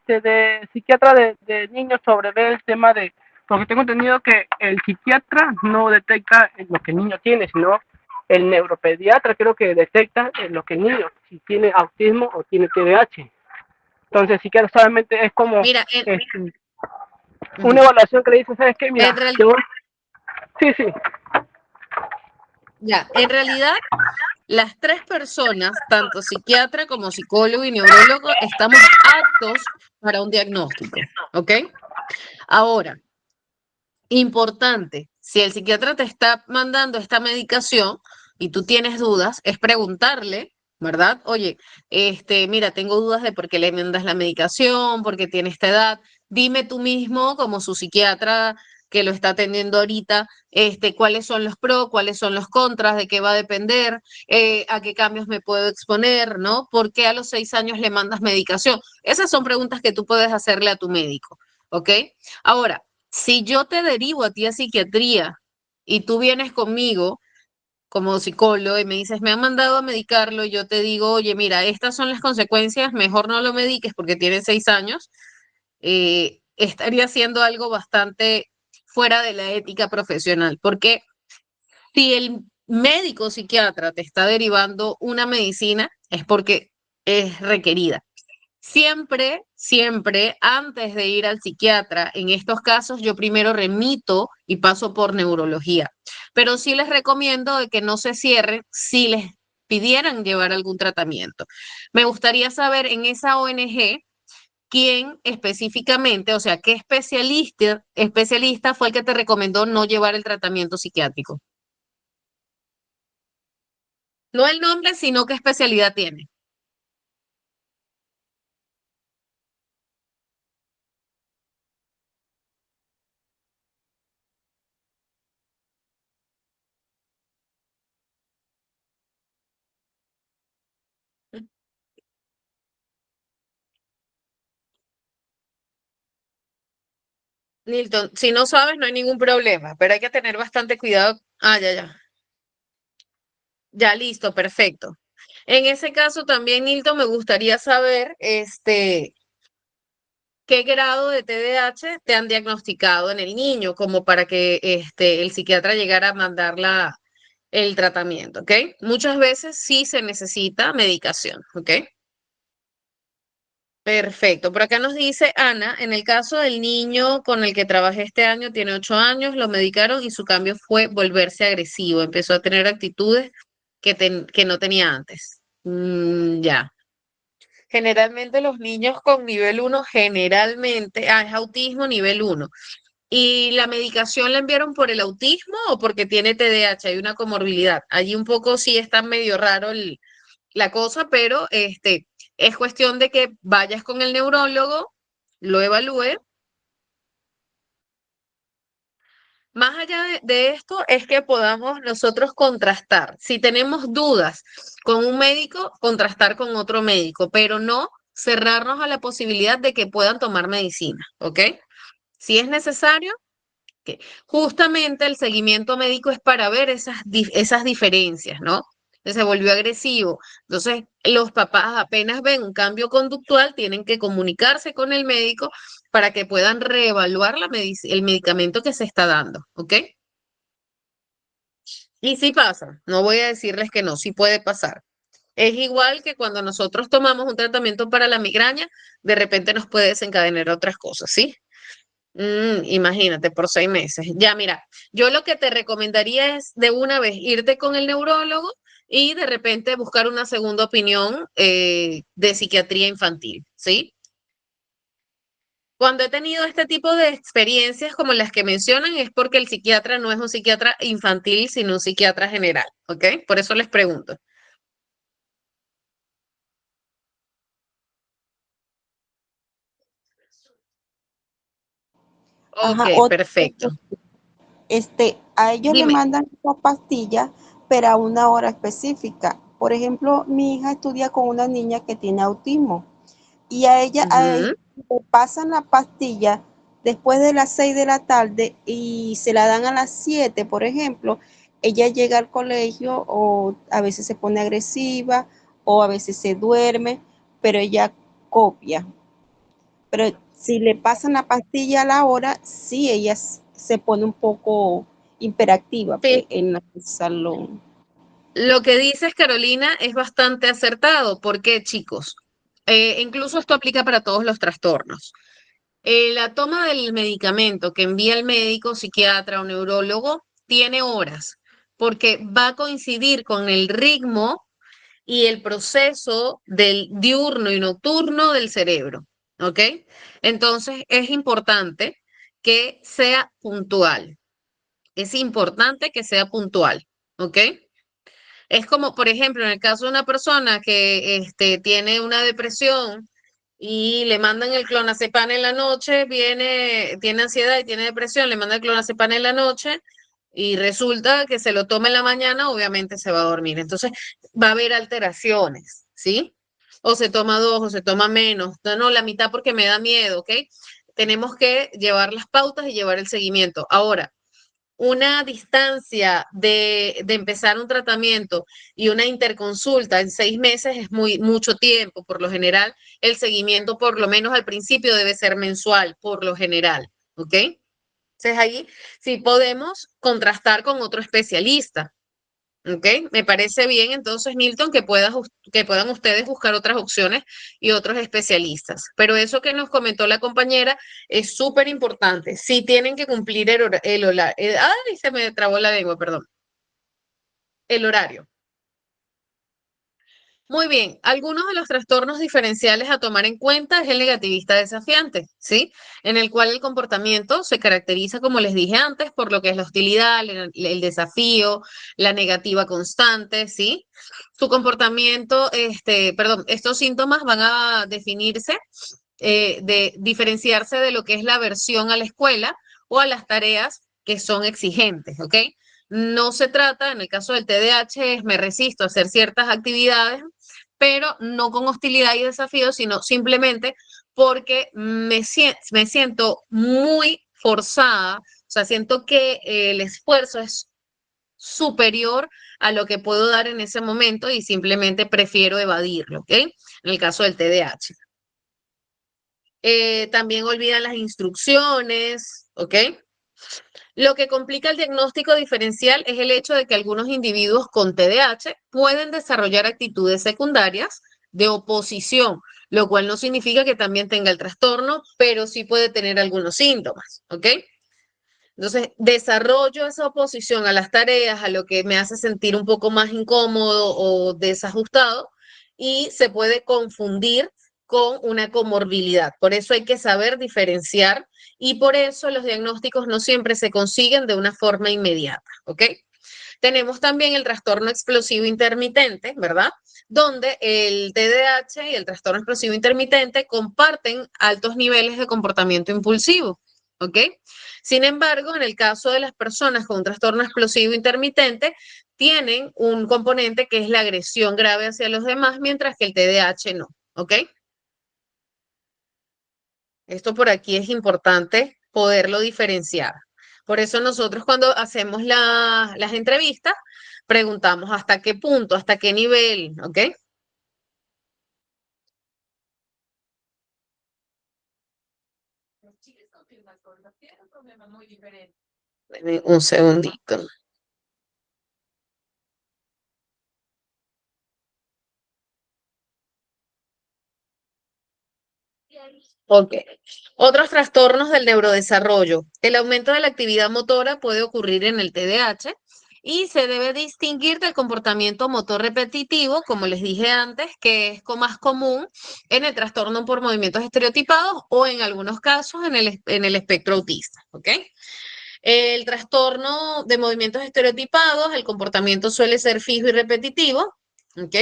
De psiquiatra de niños sobre ver el tema de, porque tengo entendido que el psiquiatra no detecta lo que el niño tiene, sino el neuropediatra creo que detecta lo que el niño, si tiene autismo o tiene TDAH. Entonces, el psiquiatra solamente es como Mira, una ujú. evaluación que le dice, ¿sabes qué? En Mira, real- sí, sí, ya, en realidad, las tres personas, tanto psiquiatra como psicólogo y neurólogo, estamos aptos para un diagnóstico, ¿ok? Ahora, importante, si el psiquiatra te está mandando esta medicación y tú tienes dudas, es preguntarle, ¿verdad? Oye, mira, tengo dudas de por qué le mandas la medicación, por qué tiene esta edad. Dime tú mismo, como su psiquiatra que lo está atendiendo ahorita, cuáles son los pros, cuáles son los contras, de qué va a depender, a qué cambios me puedo exponer, ¿no? ¿Por qué a los 6 años le mandas medicación? Esas son preguntas que tú puedes hacerle a tu médico, ¿ok? Ahora, si yo te derivo a ti a psiquiatría y tú vienes conmigo como psicólogo y me dices, me han mandado a medicarlo, y yo te digo, oye, mira, estas son las consecuencias, mejor no lo mediques porque tiene 6 años, estaría haciendo algo bastante fuera de la ética profesional, porque si el médico psiquiatra te está derivando una medicina, es porque es requerida. Siempre, siempre, antes de ir al psiquiatra, en estos casos yo primero remito y paso por neurología. Pero sí les recomiendo de que no se cierren si les pidieran llevar algún tratamiento. Me gustaría saber en esa ONG quién específicamente, o sea, qué especialista fue el que te recomendó no llevar el tratamiento psiquiátrico. No el nombre, sino qué especialidad tiene. Nilton, si no sabes, no hay ningún problema, pero hay que tener bastante cuidado. Ah, ya, ya. Ya, listo, perfecto. En ese caso también, Nilton, me gustaría saber, qué grado de TDAH te han diagnosticado en el niño, como para que el psiquiatra llegara a mandar el tratamiento, ¿ok? Muchas veces sí se necesita medicación, ¿ok? Perfecto. Por acá nos dice Ana, en el caso del niño con el que trabajé este año, tiene 8 años, lo medicaron y su cambio fue volverse agresivo. Empezó a tener actitudes que no tenía antes. Ya. Generalmente los niños con nivel uno, generalmente, es autismo nivel uno. ¿Y la medicación la enviaron por el autismo o porque tiene TDAH? Hay una comorbilidad. Allí un poco sí está medio raro la cosa, pero es cuestión de que vayas con el neurólogo, lo evalúe. Más allá de esto es que podamos nosotros contrastar. Si tenemos dudas con un médico, contrastar con otro médico, pero no cerrarnos a la posibilidad de que puedan tomar medicina, ¿ok? Si es necesario, que justamente el seguimiento médico es para ver esas diferencias, ¿no? Se volvió agresivo. Entonces, los papás apenas ven un cambio conductual, tienen que comunicarse con el médico para que puedan reevaluar el medicamento que se está dando, ¿ok? Y sí pasa, no voy a decirles que no, sí puede pasar. Es igual que cuando nosotros tomamos un tratamiento para la migraña, de repente nos puede desencadenar otras cosas, ¿sí? Imagínate, por 6 meses. Ya, mira, yo lo que te recomendaría es de una vez irte con el neurólogo y de repente buscar una segunda opinión de psiquiatría infantil, ¿sí? Cuando he tenido este tipo de experiencias como las que mencionan es porque el psiquiatra no es un psiquiatra infantil, sino un psiquiatra general, ¿ok? Por eso les pregunto. Ok, Ajá, otra perfecto. a ellos le Dime. mandan la pastilla, pero a una hora específica. Por ejemplo, mi hija estudia con una niña que tiene autismo y a ella Ujú. le pasan la pastilla después de las 6 de la tarde y se la dan a las 7, por ejemplo. Ella llega al colegio o a veces se pone agresiva o a veces se duerme, pero ella copia. Pero si le pasan la pastilla a la hora, sí, ella se pone un poco hiperactiva pues, Sí, en el salón. lo que dices, Carolina, es bastante acertado. ¿Por qué, chicos? Incluso esto aplica para todos los trastornos. La toma del medicamento que envía el médico, psiquiatra o neurólogo tiene horas, porque va a coincidir con el ritmo y el proceso del diurno y nocturno del cerebro, ¿ok? Entonces es importante que sea puntual. Es importante que sea puntual, ¿ok? Es como, por ejemplo, en el caso de una persona que tiene una depresión y le mandan el clonazepam en la noche, tiene ansiedad y tiene depresión, le mandan el clonazepam en la noche y resulta que se lo toma en la mañana, obviamente se va a dormir. Entonces va a haber alteraciones, ¿sí? O se toma dos, o se toma menos. No, no, la mitad porque me da miedo, ¿ok? Tenemos que llevar las pautas y llevar el seguimiento. Ahora, una distancia de empezar un tratamiento y una interconsulta en 6 meses es mucho tiempo. Por lo general, el seguimiento, por lo menos al principio, debe ser mensual, por lo general. ¿Ok? Entonces ahí sí podemos contrastar con otro especialista. ¿Ok? Me parece bien entonces, Nilton, que puedan ustedes buscar otras opciones y otros especialistas. Pero eso que nos comentó la compañera es súper importante. Sí tienen que cumplir ay, se me trabó la lengua, perdón. El horario. Muy bien, algunos de los trastornos diferenciales a tomar en cuenta es el negativista desafiante, ¿sí? En el cual el comportamiento se caracteriza, como les dije antes, por lo que es la hostilidad, el desafío, la negativa constante, ¿sí? Su comportamiento, perdón, estos síntomas van a definirse, de diferenciarse de lo que es la aversión a la escuela o a las tareas que son exigentes, ¿ok? No se trata, en el caso del TDAH, es me resisto a hacer ciertas actividades, pero no con hostilidad y desafío, sino simplemente porque me siento muy forzada, o sea, siento que el esfuerzo es superior a lo que puedo dar en ese momento y simplemente prefiero evadirlo, ¿ok? En el caso del TDAH. También olvidan las instrucciones, ¿ok? Lo que complica el diagnóstico diferencial es el hecho de que algunos individuos con TDAH pueden desarrollar actitudes secundarias de oposición, lo cual no significa que también tenga el trastorno, pero sí puede tener algunos síntomas, ¿ok? Entonces, desarrollo esa oposición a las tareas, a lo que me hace sentir un poco más incómodo o desajustado y se puede confundir con una comorbilidad. Por eso hay que saber diferenciar y por eso los diagnósticos no siempre se consiguen de una forma inmediata, ¿ok? Tenemos también el trastorno explosivo intermitente, ¿verdad? Donde el TDAH y el trastorno explosivo intermitente comparten altos niveles de comportamiento impulsivo, ¿ok? Sin embargo, en el caso de las personas con un trastorno explosivo intermitente, tienen un componente que es la agresión grave hacia los demás, mientras que el TDAH no, ¿ok? Esto por aquí es importante poderlo diferenciar. Por eso nosotros cuando hacemos las entrevistas, preguntamos hasta qué punto, hasta qué nivel, ¿ok? Deme un segundito. Ok. Otros trastornos del neurodesarrollo. El aumento de la actividad motora puede ocurrir en el TDAH y se debe distinguir del comportamiento motor repetitivo, como les dije antes, que es más común en el trastorno por movimientos estereotipados o en algunos casos en el espectro autista. ¿Ok? El trastorno de movimientos estereotipados, el comportamiento suele ser fijo y repetitivo. ¿Ok?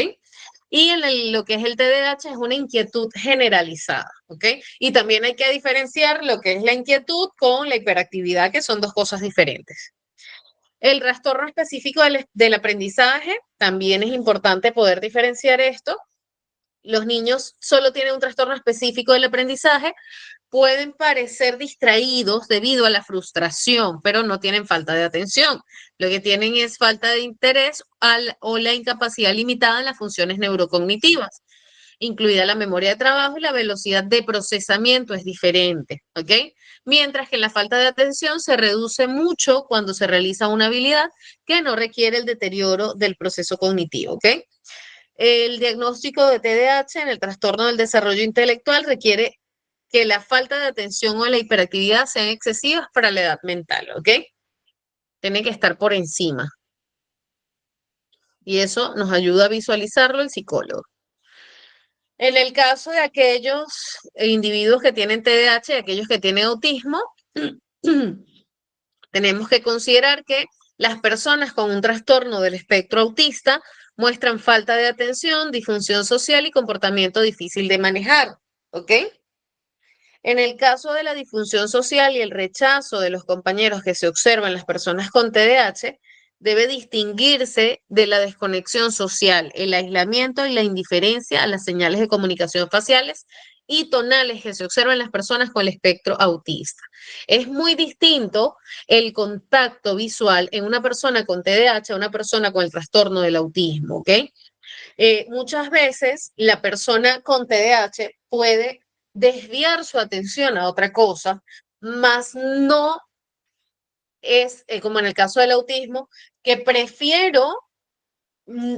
Y lo que es el TDAH es una inquietud generalizada, ¿ok? Y también hay que diferenciar lo que es la inquietud con la hiperactividad, que son dos cosas diferentes. El trastorno específico del aprendizaje, también es importante poder diferenciar esto. Los niños solo tienen un trastorno específico del aprendizaje, pueden parecer distraídos debido a la frustración, pero no tienen falta de atención. Lo que tienen es falta de interés o la incapacidad limitada en las funciones neurocognitivas, incluida la memoria de trabajo y la velocidad de procesamiento es diferente, ¿ok? Mientras que la falta de atención se reduce mucho cuando se realiza una habilidad que no requiere el deterioro del proceso cognitivo, ¿ok? El diagnóstico de TDAH en el trastorno del desarrollo intelectual requiere que la falta de atención o la hiperactividad sean excesivas para la edad mental, ¿ok? Tiene que estar por encima. Y eso nos ayuda a visualizarlo el psicólogo. En el caso de aquellos individuos que tienen TDAH y aquellos que tienen autismo, tenemos que considerar que las personas con un trastorno del espectro autista muestran falta de atención, disfunción social y comportamiento difícil de manejar, ¿ok? En el caso de la disfunción social y el rechazo de los compañeros que se observan en las personas con TDAH, debe distinguirse de la desconexión social, el aislamiento y la indiferencia a las señales de comunicación faciales y tonales que se observan en las personas con el espectro autista. Es muy distinto el contacto visual en una persona con TDAH a una persona con el trastorno del autismo, ¿ok? Muchas veces la persona con TDAH puede desviar su atención a otra cosa, más no es como en el caso del autismo, que prefiero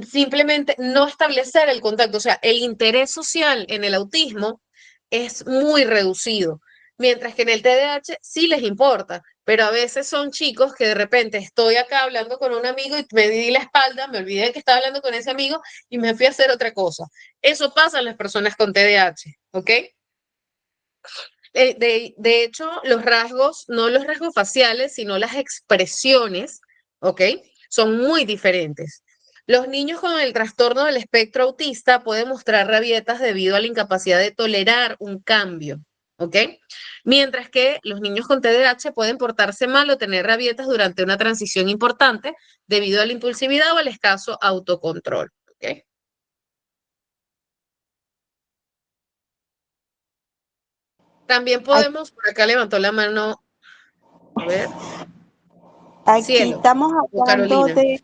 simplemente no establecer el contacto. O sea, el interés social en el autismo es muy reducido, mientras que en el TDAH sí les importa, pero a veces son chicos que de repente estoy acá hablando con un amigo y me di la espalda, me olvidé que estaba hablando con ese amigo y me fui a hacer otra cosa. Eso pasa en las personas con TDAH, ¿ok? De hecho, los rasgos, no los rasgos faciales, sino las expresiones, ¿ok? Son muy diferentes. Los niños con el trastorno del espectro autista pueden mostrar rabietas debido a la incapacidad de tolerar un cambio, ¿ok? Mientras que los niños con TDAH pueden portarse mal o tener rabietas durante una transición importante debido a la impulsividad o al escaso autocontrol, ¿ok? También podemos, por acá levantó la mano, a ver, Aquí Cielo estamos o hablando Carolina. de,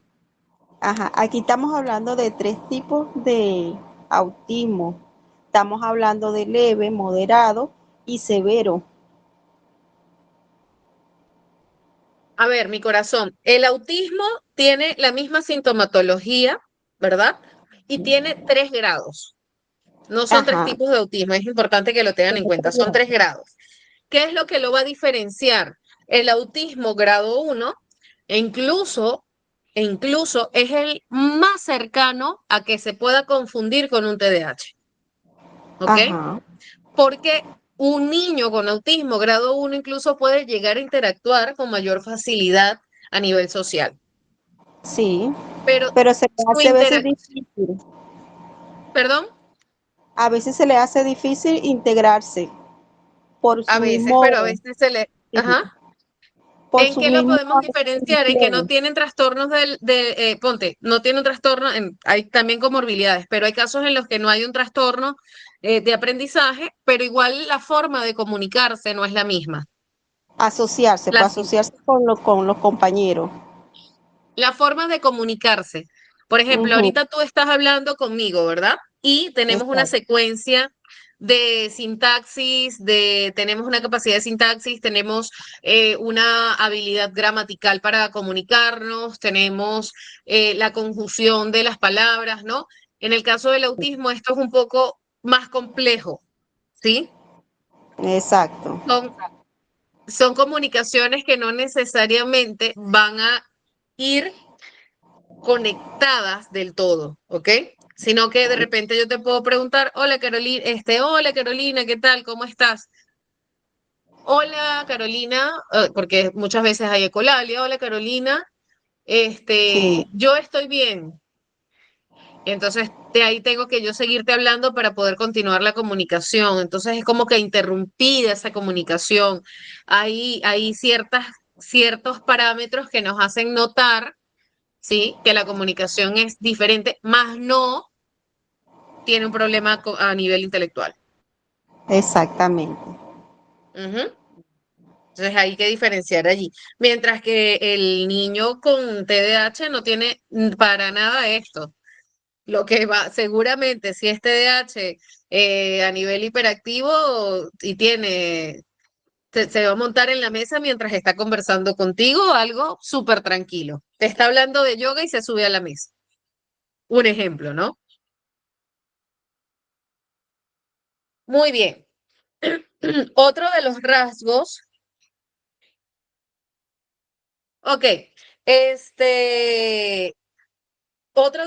ajá, aquí estamos hablando de tres tipos de autismo. Estamos hablando de leve, moderado y severo. A ver, mi corazón, el autismo tiene la misma sintomatología, ¿verdad? Y tiene 3 grados. No son tres Ajá, tipos de autismo, es importante que lo tengan en cuenta, son 3 grados. ¿Qué es lo que lo va a diferenciar? El autismo grado 1 e incluso es el más cercano a que se pueda confundir con un TDAH, ¿ok? ajá, Porque un niño con autismo grado 1 incluso puede llegar a interactuar con mayor facilidad a nivel social, sí, pero pero se le su hace a veces interacción, difícil, perdón, a veces se le hace difícil integrarse por a su veces, pero a mismo, veces se le, sí, ajá. por ¿En su qué lo mismo podemos diferenciar? En que no despliegue. tienen trastornos ponte, no tiene un trastorno, hay también comorbilidades, pero hay casos en los que no hay un trastorno de aprendizaje, pero igual la forma de comunicarse no es la misma. Asociarse, para Las, asociarse con los compañeros. la forma de comunicarse. Por ejemplo, Ujú, ahorita tú estás hablando conmigo, ¿verdad? Y tenemos una exacto, secuencia de sintaxis, tenemos una capacidad de sintaxis, tenemos una habilidad gramatical para comunicarnos, tenemos la conjunción de las palabras, ¿no? En el caso del autismo, esto es un poco más complejo, ¿sí? exacto, Son, son comunicaciones que no necesariamente van a ir conectadas del todo, ¿ok? Sino que de repente yo te puedo preguntar, hola Carolina, ¿qué tal? ¿Cómo estás? Hola Carolina, porque muchas veces hay ecolalia, hola Carolina, sí, yo estoy bien. Entonces, de ahí tengo que yo seguirte hablando para poder continuar la comunicación. Entonces, es como que interrumpida esa comunicación. Hay ciertos parámetros que nos hacen notar, ¿sí? Que la comunicación es diferente, más no tiene un problema a nivel intelectual. exactamente. Ujú. Entonces hay que diferenciar allí. Mientras que el niño con TDAH no tiene para nada esto. Lo que va, seguramente, si es TDAH a nivel hiperactivo y se va a montar en la mesa mientras está conversando contigo, algo súper tranquilo. Te está hablando de yoga y se sube a la mesa. Un ejemplo, ¿no? Muy bien. Otro de los rasgos, ok, este, otra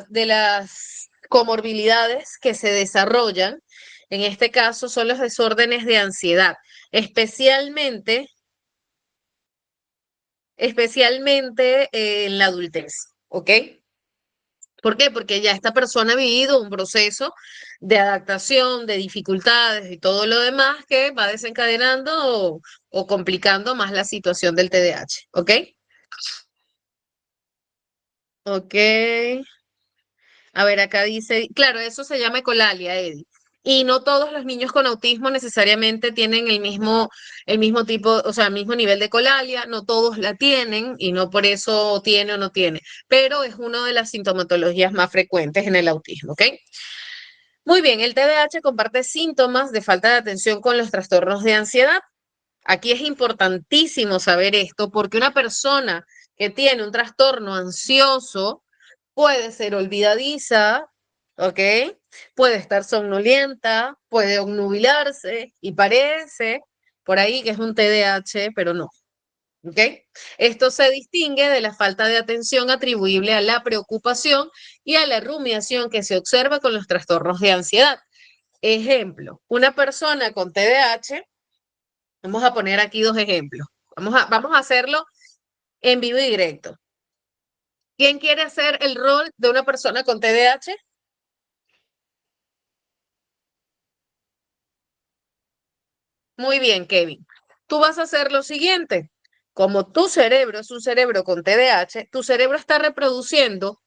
de las comorbilidades que se desarrollan, en este caso, son los desórdenes de ansiedad, especialmente, especialmente en la adultez, ¿ok? ¿Por qué? Porque ya esta persona ha vivido un proceso de adaptación, de dificultades y todo lo demás que va desencadenando o complicando más la situación del TDAH, ¿ok? Ok. A ver, acá dice, claro, eso se llama ecolalia, Eddie. Y no todos los niños con autismo necesariamente tienen el mismo tipo, o sea, el mismo nivel de ecolalia, no todos la tienen y no por eso tiene o no tiene, pero es una de las sintomatologías más frecuentes en el autismo, ¿ok? Muy bien, el TDAH comparte síntomas de falta de atención con los trastornos de ansiedad. Aquí es importantísimo saber esto porque una persona que tiene un trastorno ansioso puede ser olvidadiza, ¿ok? Puede estar somnolienta, puede obnubilarse y parece por ahí que es un TDAH, pero no, ¿ok? Esto se distingue de la falta de atención atribuible a la preocupación y a la rumiación que se observa con los trastornos de ansiedad. Ejemplo, una persona con TDAH, vamos a poner aquí 2 ejemplos. Vamos a hacerlo en vivo y directo. ¿Quién quiere hacer el rol de una persona con TDAH? Muy bien, Kevin. Tú vas a hacer lo siguiente. Como tu cerebro es un cerebro con TDAH, tu cerebro está reproduciendo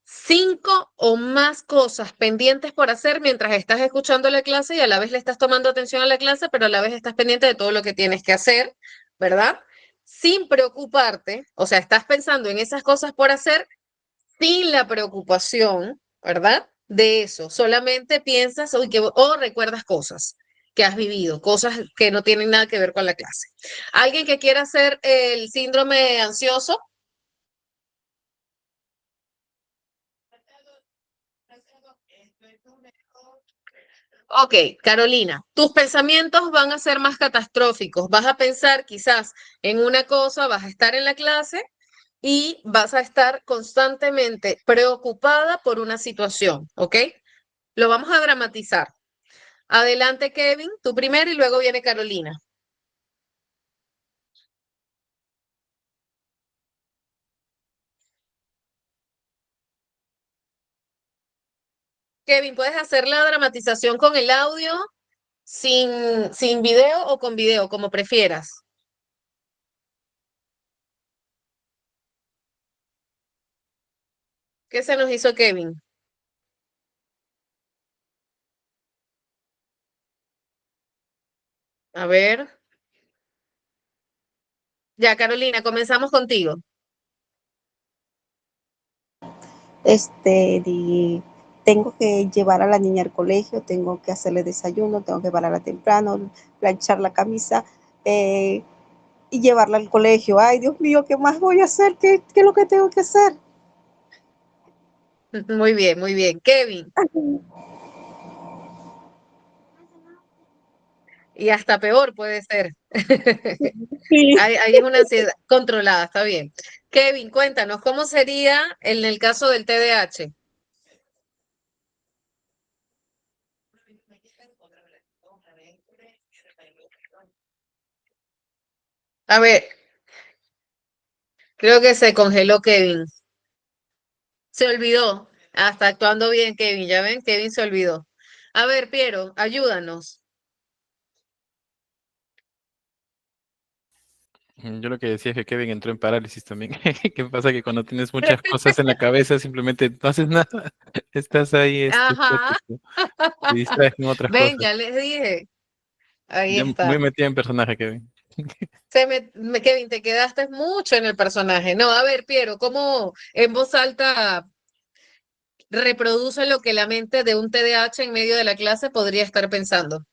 5 o más cosas pendientes por hacer mientras estás escuchando la clase y a la vez le estás tomando atención a la clase, pero a la vez estás pendiente de todo lo que tienes que hacer, ¿verdad? Sin preocuparte, o sea, estás pensando en esas cosas por hacer sin la preocupación, ¿verdad? De eso, solamente piensas o recuerdas cosas que has vivido, cosas que no tienen nada que ver con la clase. ¿Alguien que quiera hacer el síndrome ansioso? Ok, Carolina, tus pensamientos van a ser más catastróficos. Vas a pensar quizás en una cosa, vas a estar en la clase y vas a estar constantemente preocupada por una situación, ¿ok? Lo vamos a dramatizar. Adelante, Kevin, tú primero y luego viene Carolina. Kevin, ¿puedes hacer la dramatización con el audio, sin video o con video, como prefieras? ¿Qué se nos hizo Kevin? A ver. Ya, Carolina, comenzamos contigo. Tengo que llevar a la niña al colegio, tengo que hacerle desayuno, tengo que pararla temprano, planchar la camisa y llevarla al colegio. Ay, Dios mío, ¿qué más voy a hacer? ¿Qué es lo que tengo que hacer? Muy bien, muy bien. Kevin, y hasta peor puede ser. Sí. Ahí es una ansiedad controlada, está bien. Kevin, cuéntanos, ¿cómo sería en el caso del TDAH? A ver, creo que se congeló Kevin. Se olvidó. Hasta actuando bien, Kevin. Ya ven, Kevin se olvidó. A ver, Piero, ayúdanos. Yo lo que decía es que Kevin entró en parálisis también. ¿Qué pasa? Que cuando tienes muchas cosas en la cabeza simplemente no haces nada. Estás ahí, Ajá. estático. Te distraes con otras Ven, cosas. ya les dije. Ahí Ya muy está. metida en personaje, Kevin. Kevin, te quedaste mucho en el personaje. No, a ver, Piero, ¿cómo en voz alta reproduce lo que la mente de un TDAH en medio de la clase podría estar pensando?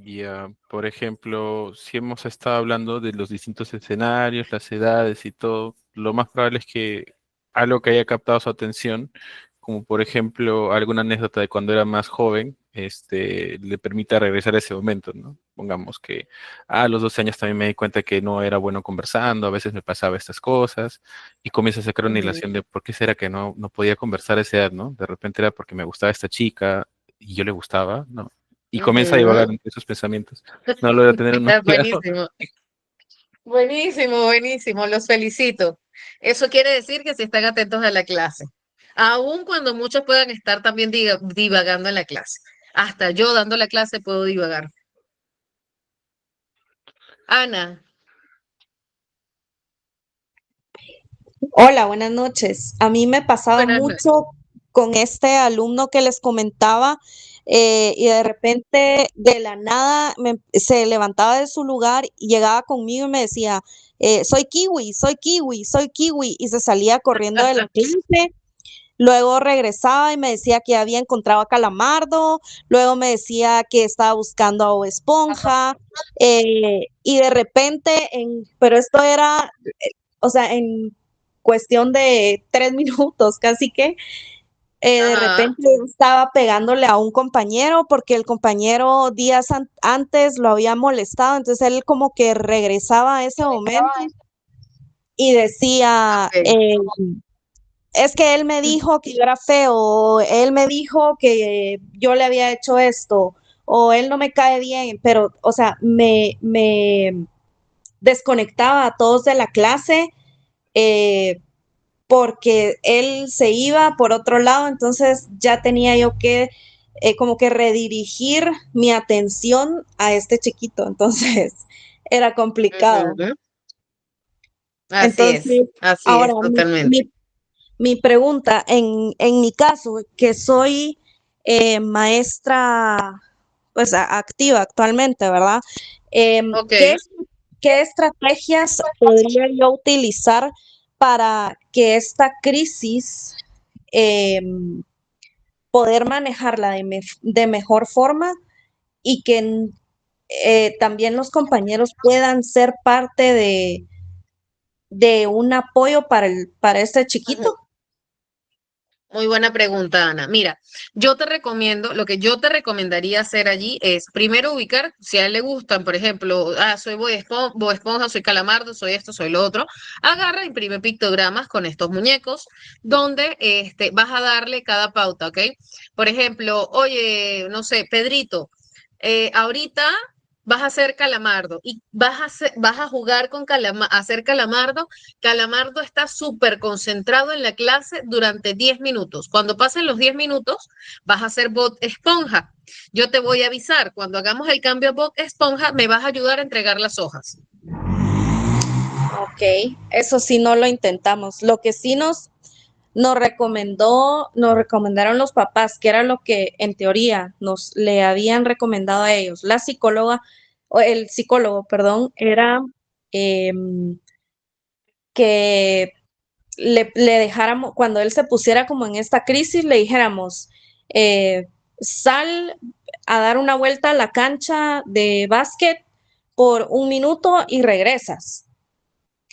Ya, por ejemplo, si hemos estado hablando de los distintos escenarios, las edades y todo, lo más probable es que algo que haya captado su atención, como por ejemplo alguna anécdota de cuando era más joven, le permita regresar a ese momento, ¿no? Pongamos que a los 12 años también me di cuenta que no era bueno conversando, a veces me pasaba estas cosas, y comienza a sacar una Ujú, ilación de por qué será que no podía conversar a esa edad, ¿no? De repente era porque me gustaba esta chica y yo le gustaba, ¿no? Y comienza a divagar ujú. entre esos pensamientos. No logra tener uno claro. Buenísimo, buenísimo, buenísimo. Los felicito. Eso quiere decir que si están atentos a la clase, aun cuando muchos puedan estar también divagando en la clase. Hasta yo dando la clase puedo divagar. Ana, Hola, buenas noches. A mí me pasaba buenas noches. mucho con este alumno que les comentaba y de repente de la nada se levantaba de su lugar y llegaba conmigo y me decía, soy kiwi, soy kiwi, soy kiwi y se salía corriendo de la clase. Luego regresaba y me decía que había encontrado a Calamardo, luego me decía que estaba buscando a Bob Esponja, y de repente, pero esto era, o sea, en cuestión de 3 minutos, casi que de Ajá. repente estaba pegándole a un compañero porque el compañero días antes lo había molestado, entonces él como que regresaba a ese momento y decía, Ok. es que él me dijo que yo era feo, él me dijo que yo le había hecho esto, o él no me cae bien, pero, o sea, me desconectaba a todos de la clase eh, porque él se iba por otro lado, entonces ya tenía yo que como que redirigir mi atención a este chiquito, entonces era complicado. Ujú. Entonces, Así ahora es, totalmente. mi pregunta, en mi caso, que soy maestra pues activa actualmente, ¿verdad? Ok. ¿Qué, qué estrategias podría yo utilizar para que esta crisis em, poder manejarla de mejor forma y que también los compañeros puedan ser parte de un apoyo para este Ujú. chiquito? Muy buena pregunta, Ana. Mira, yo te recomiendo, lo que yo te recomendaría hacer allí es primero ubicar, si a él le gustan, por ejemplo, soy Bob Esponja, soy Calamardo, soy esto, soy lo otro, agarra, imprime pictogramas con estos muñecos, donde vas a darle cada pauta, ¿ok? Por ejemplo, oye, no sé, Pedrito, ahorita vas a ser Calamardo y vas a jugar con a ser Calamardo. Calamardo está súper concentrado en la clase durante 10 minutos. Cuando pasen los 10 minutos, vas a ser Bob Esponja. Yo te voy a avisar, cuando hagamos el cambio a Bob Esponja, me vas a ayudar a entregar las hojas. Ok, eso sí no lo intentamos. Lo que sí nos recomendaron los papás, que era lo que en teoría nos le habían recomendado a ellos. La psicóloga, o el psicólogo, perdón, era que le dejáramos, cuando él se pusiera como en esta crisis, le dijéramos, sal a dar una vuelta a la cancha de básquet por 1 minuto y regresas.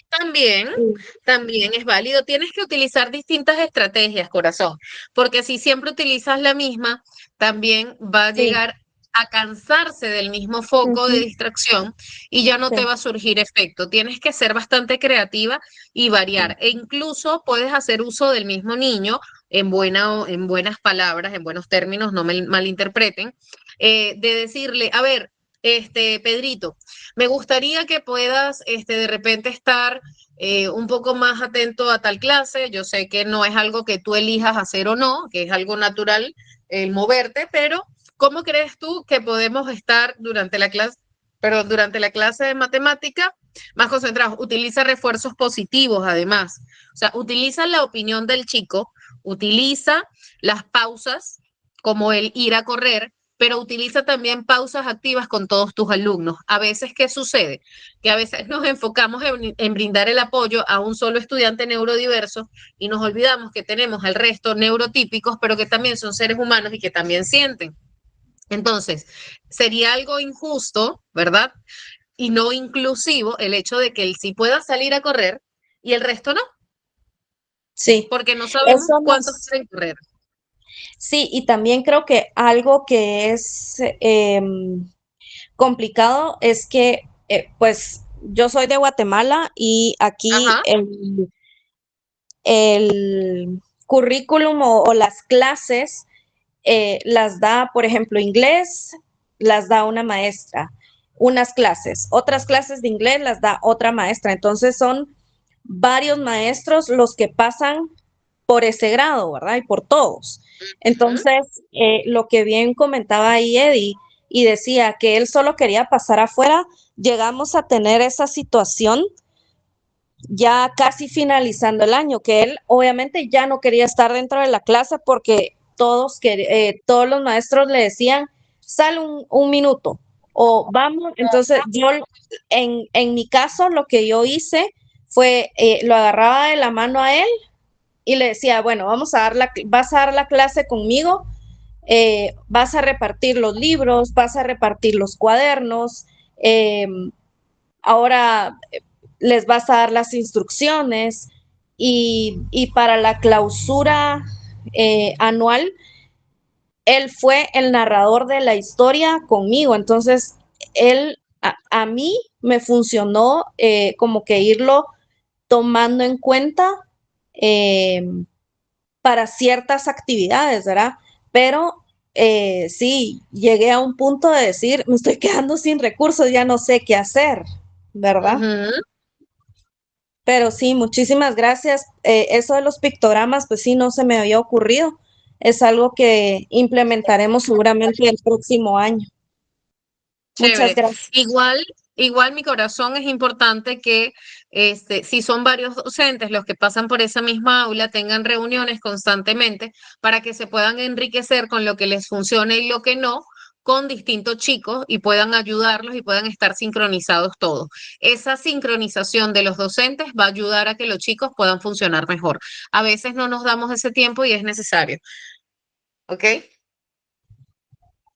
También, Sí, también es válido. Tienes que utilizar distintas estrategias, corazón, porque si siempre utilizas la misma, también va a sí, llegar a cansarse del mismo foco de ujú, distracción y ya no te sí, va a surgir efecto. Tienes que ser bastante creativa y variar. E incluso puedes hacer uso del mismo niño en buenas palabras, en buenos términos, no me malinterpreten, de decirle, a ver, Pedrito, me gustaría que puedas de repente estar un poco más atento a tal clase. Yo sé que no es algo que tú elijas hacer o no, que es algo natural el moverte, pero ¿cómo crees tú que podemos estar durante la clase de matemática más concentrados? Utiliza refuerzos positivos además. O sea, utiliza la opinión del chico, utiliza las pausas como el ir a correr, pero utiliza también pausas activas con todos tus alumnos. A veces, ¿qué sucede? Que a veces nos enfocamos en brindar el apoyo a un solo estudiante neurodiverso y nos olvidamos que tenemos al resto neurotípicos, pero que también son seres humanos y que también sienten. Entonces, sería algo injusto, ¿verdad? Y no inclusivo el hecho de que él sí pueda salir a correr y el resto no, sí. porque no sabemos Eso cuántos nos, quieren correr. sí, y también creo que algo que es complicado es que, pues, yo soy de Guatemala y aquí Ajá, el currículum o las clases las da, por ejemplo, inglés, las da una maestra, unas clases, otras clases de inglés las da otra maestra. Entonces son varios maestros los que pasan por ese grado, ¿verdad? Y por todos. ujú, Entonces, lo que bien comentaba ahí Eddie y decía que él solo quería pasar afuera, llegamos a tener esa situación ya casi finalizando el año, que él obviamente ya no quería estar dentro de la clase porque todos los maestros le decían, sal 1 minuto o vamos. Entonces yo, en mi caso, lo que yo hice fue, lo agarraba de la mano a él y le decía, bueno, vas a dar la clase conmigo, vas a repartir los libros, vas a repartir los cuadernos, eh, ahora les vas a dar las instrucciones y para la clausura anual, él fue el narrador de la historia conmigo. Entonces, a mí me funcionó como que irlo tomando en cuenta eh, para ciertas actividades, ¿verdad? Pero sí, llegué a un punto de decir, me estoy quedando sin recursos, ya no sé qué hacer, ¿verdad? ujú. Pero sí, muchísimas gracias. Eso de los pictogramas, pues sí, no se me había ocurrido. Es algo que implementaremos seguramente el próximo año. Muchas Chévere. gracias. Igual mi corazón es importante que si son varios docentes los que pasan por esa misma aula, tengan reuniones constantemente para que se puedan enriquecer con lo que les funcione y lo que no, con distintos chicos y puedan ayudarlos y puedan estar sincronizados todos. Esa sincronización de los docentes va a ayudar a que los chicos puedan funcionar mejor. A veces no nos damos ese tiempo y es necesario. ¿Ok?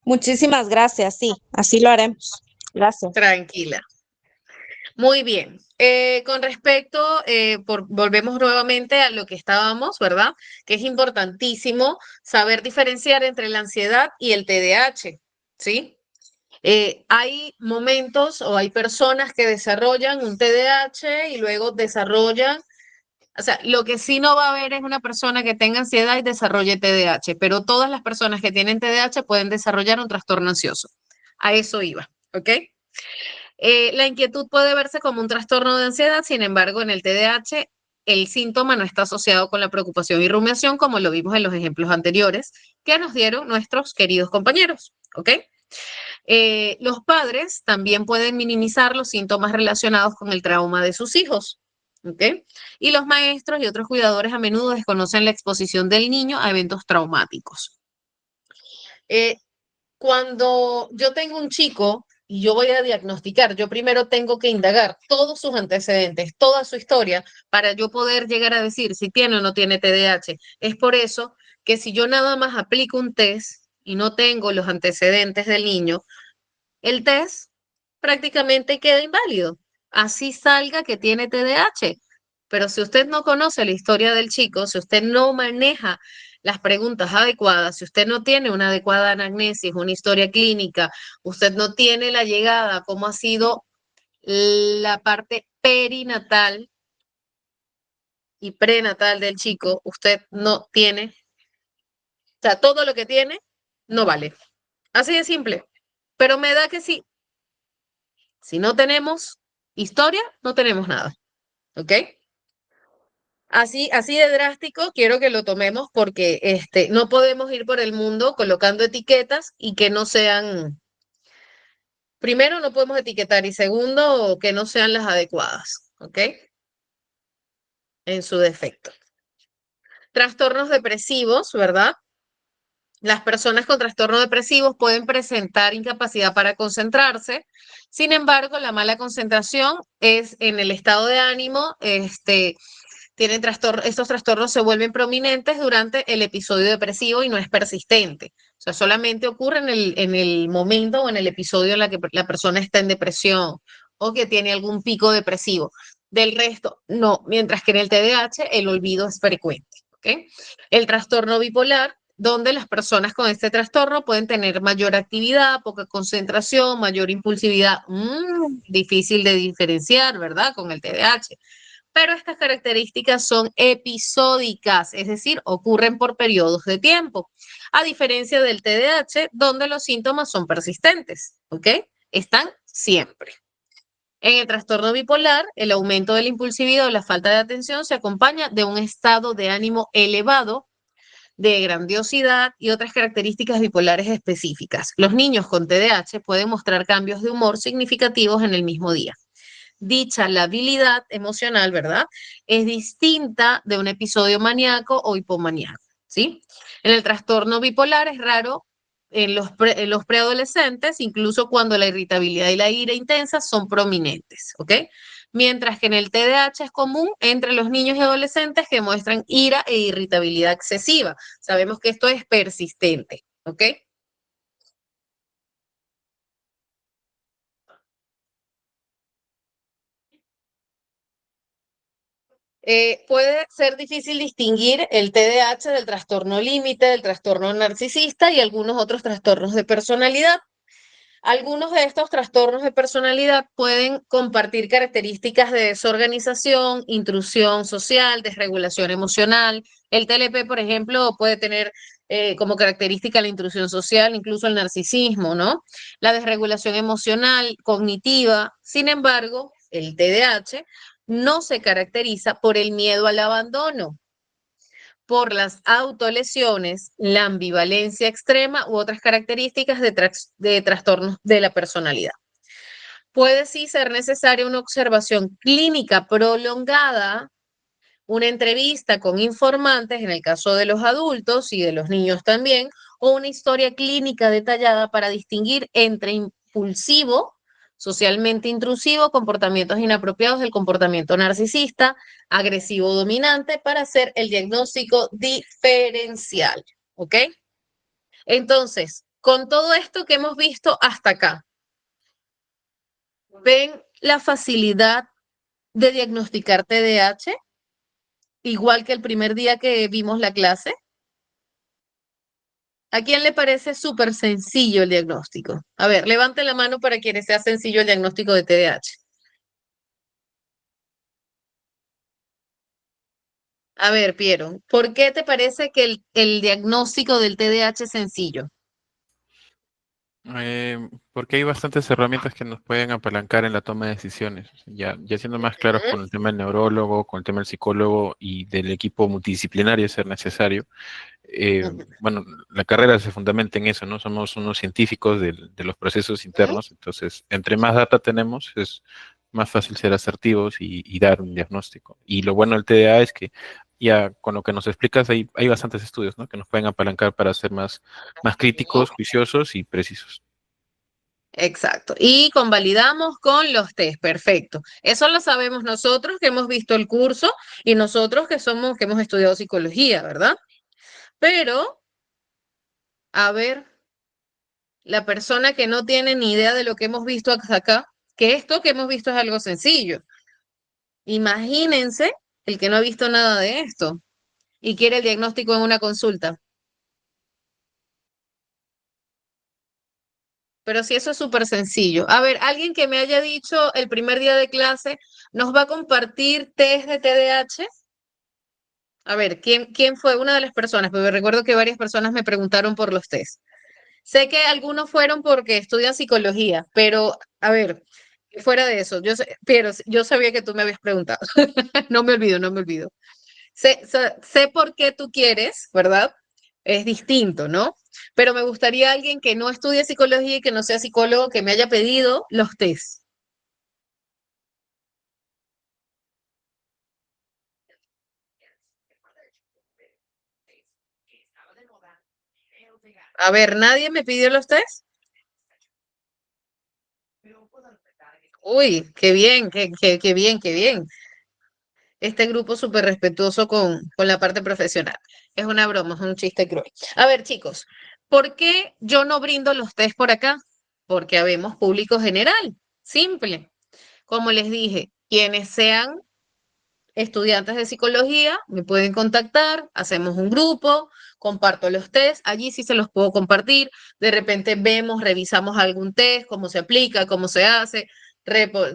Muchísimas gracias. Sí, así lo haremos. Gracias. Tranquila. Muy bien. Con respecto, volvemos nuevamente a lo que estábamos, ¿verdad? Que es importantísimo saber diferenciar entre la ansiedad y el TDAH, ¿sí? Hay momentos o hay personas que desarrollan un TDAH y luego desarrollan, o sea, lo que sí no va a haber es una persona que tenga ansiedad y desarrolle TDAH, pero todas las personas que tienen TDAH pueden desarrollar un trastorno ansioso. A eso iba, ¿ok? La inquietud puede verse como un trastorno de ansiedad, sin embargo, en el TDAH el síntoma no está asociado con la preocupación y rumiación, como lo vimos en los ejemplos anteriores que nos dieron nuestros queridos compañeros, ¿ok? Los padres también pueden minimizar los síntomas relacionados con el trauma de sus hijos, ¿ok? Y los maestros y otros cuidadores a menudo desconocen la exposición del niño a eventos traumáticos. Eh, Cuando yo tengo un chico y yo voy a diagnosticar, yo primero tengo que indagar todos sus antecedentes, toda su historia, para yo poder llegar a decir si tiene o no tiene TDAH. Es por eso que si yo nada más aplico un test y no tengo los antecedentes del niño, el test prácticamente queda inválido. Así salga que tiene TDAH. Pero si usted no conoce la historia del chico, si usted no maneja las preguntas adecuadas, si usted no tiene una adecuada anamnesis, una historia clínica, usted no tiene la llegada, cómo ha sido la parte perinatal y prenatal del chico, usted no tiene, o sea, todo lo que tiene no vale. Así de simple. Pero me da que sí, si no tenemos historia, no tenemos nada. ¿Ok? Así de drástico quiero que lo tomemos porque no podemos ir por el mundo colocando etiquetas y que no sean, primero no podemos etiquetar y segundo que no sean las adecuadas, ¿ok? En su defecto. Trastornos depresivos, ¿verdad? Las personas con trastornos depresivos pueden presentar incapacidad para concentrarse. Sin embargo, la mala concentración es en el estado de ánimo, estos trastornos se vuelven prominentes durante el episodio depresivo y no es persistente. O sea, solamente ocurre en el momento o en el episodio en la que la persona está en depresión o que tiene algún pico depresivo. Del resto, no, mientras que en el TDAH el olvido es frecuente. ¿Okay? El trastorno bipolar, donde las personas con este trastorno pueden tener mayor actividad, poca concentración, mayor impulsividad, difícil de diferenciar, ¿verdad? Con el TDAH. Pero estas características son episódicas, es decir, ocurren por periodos de tiempo, a diferencia del TDAH, donde los síntomas son persistentes, ¿ok? Están siempre. En el trastorno bipolar, el aumento de la impulsividad o la falta de atención se acompaña de un estado de ánimo elevado, de grandiosidad y otras características bipolares específicas. Los niños con TDAH pueden mostrar cambios de humor significativos en el mismo día. Dicha labilidad emocional, ¿verdad? Es distinta de un episodio maníaco o hipomaníaco, ¿sí? En el trastorno bipolar es raro en los preadolescentes, incluso cuando la irritabilidad y la ira intensa son prominentes, ¿ok? Mientras que en el TDAH es común entre los niños y adolescentes que muestran ira e irritabilidad excesiva. Sabemos que esto es persistente, ¿ok? Puede ser difícil distinguir el TDAH del trastorno límite, del trastorno narcisista y algunos otros trastornos de personalidad. Algunos de estos trastornos de personalidad pueden compartir características de desorganización, intrusión social, desregulación emocional. El TLP, por ejemplo, puede tener como característica la intrusión social, incluso el narcisismo, ¿no? La desregulación emocional, cognitiva. Sin embargo, el TDAH no se caracteriza por el miedo al abandono, por las autolesiones, la ambivalencia extrema u otras características de trastornos de la personalidad. Puede sí ser necesaria una observación clínica prolongada, una entrevista con informantes en el caso de los adultos y de los niños también, o una historia clínica detallada para distinguir entre impulsivo, socialmente intrusivo, comportamientos inapropiados del comportamiento narcisista, agresivo dominante, para hacer el diagnóstico diferencial. ¿Ok? Entonces, con todo esto que hemos visto hasta acá, ven la facilidad de diagnosticar TDAH, igual que el primer día que vimos la clase? ¿A quién le parece súper sencillo el diagnóstico? A ver, levante la mano para quienes sea sencillo el diagnóstico de TDAH. A ver, Piero, ¿por qué te parece que el diagnóstico del TDAH es sencillo? Porque hay bastantes herramientas que nos pueden apalancar en la toma de decisiones. Ya siendo más claros Ujú, con el tema del neurólogo, con el tema del psicólogo y del equipo multidisciplinario, ser necesario. ujú, Bueno, la carrera se fundamenta en eso, ¿no? Somos unos científicos de los procesos ujú. internos, entonces, entre más data tenemos, es más fácil ser asertivos y dar un diagnóstico. Y lo bueno del TDA es que ya con lo que nos explicas hay bastantes estudios, ¿no? Que nos pueden apalancar para ser más críticos, juiciosos y precisos. Exacto. Y convalidamos con los test. Perfecto. Eso lo sabemos nosotros que hemos visto el curso y nosotros que hemos estudiado psicología, ¿verdad? Pero, a ver, la persona que no tiene ni idea de lo que hemos visto hasta acá, que esto que hemos visto es algo sencillo. Imagínense el que no ha visto nada de esto y quiere el diagnóstico en una consulta. Pero si eso es súper sencillo. A ver, alguien que me haya dicho el primer día de clase, ¿nos va a compartir test de TDAH? A ver, ¿quién fue una de las personas? Porque recuerdo que varias personas me preguntaron por los test. Sé que algunos fueron porque estudian psicología, pero a ver, fuera de eso, pero yo sabía que tú me habías preguntado. No me olvido, no me olvido. Sé por qué tú quieres, ¿verdad? Es distinto, ¿no? Pero me gustaría alguien que no estudie psicología y que no sea psicólogo que me haya pedido los test. A ver, ¿nadie me pidió los test? Uy, qué bien, qué bien, qué bien. Este grupo súper respetuoso con la parte profesional. Es una broma, es un chiste cruel. A ver, chicos, ¿por qué yo no brindo los test por acá? Porque habemos público general. Simple. Como les dije, quienes sean estudiantes de psicología me pueden contactar, hacemos un grupo, comparto los test, allí sí se los puedo compartir. De repente vemos, revisamos algún test, cómo se aplica, cómo se hace,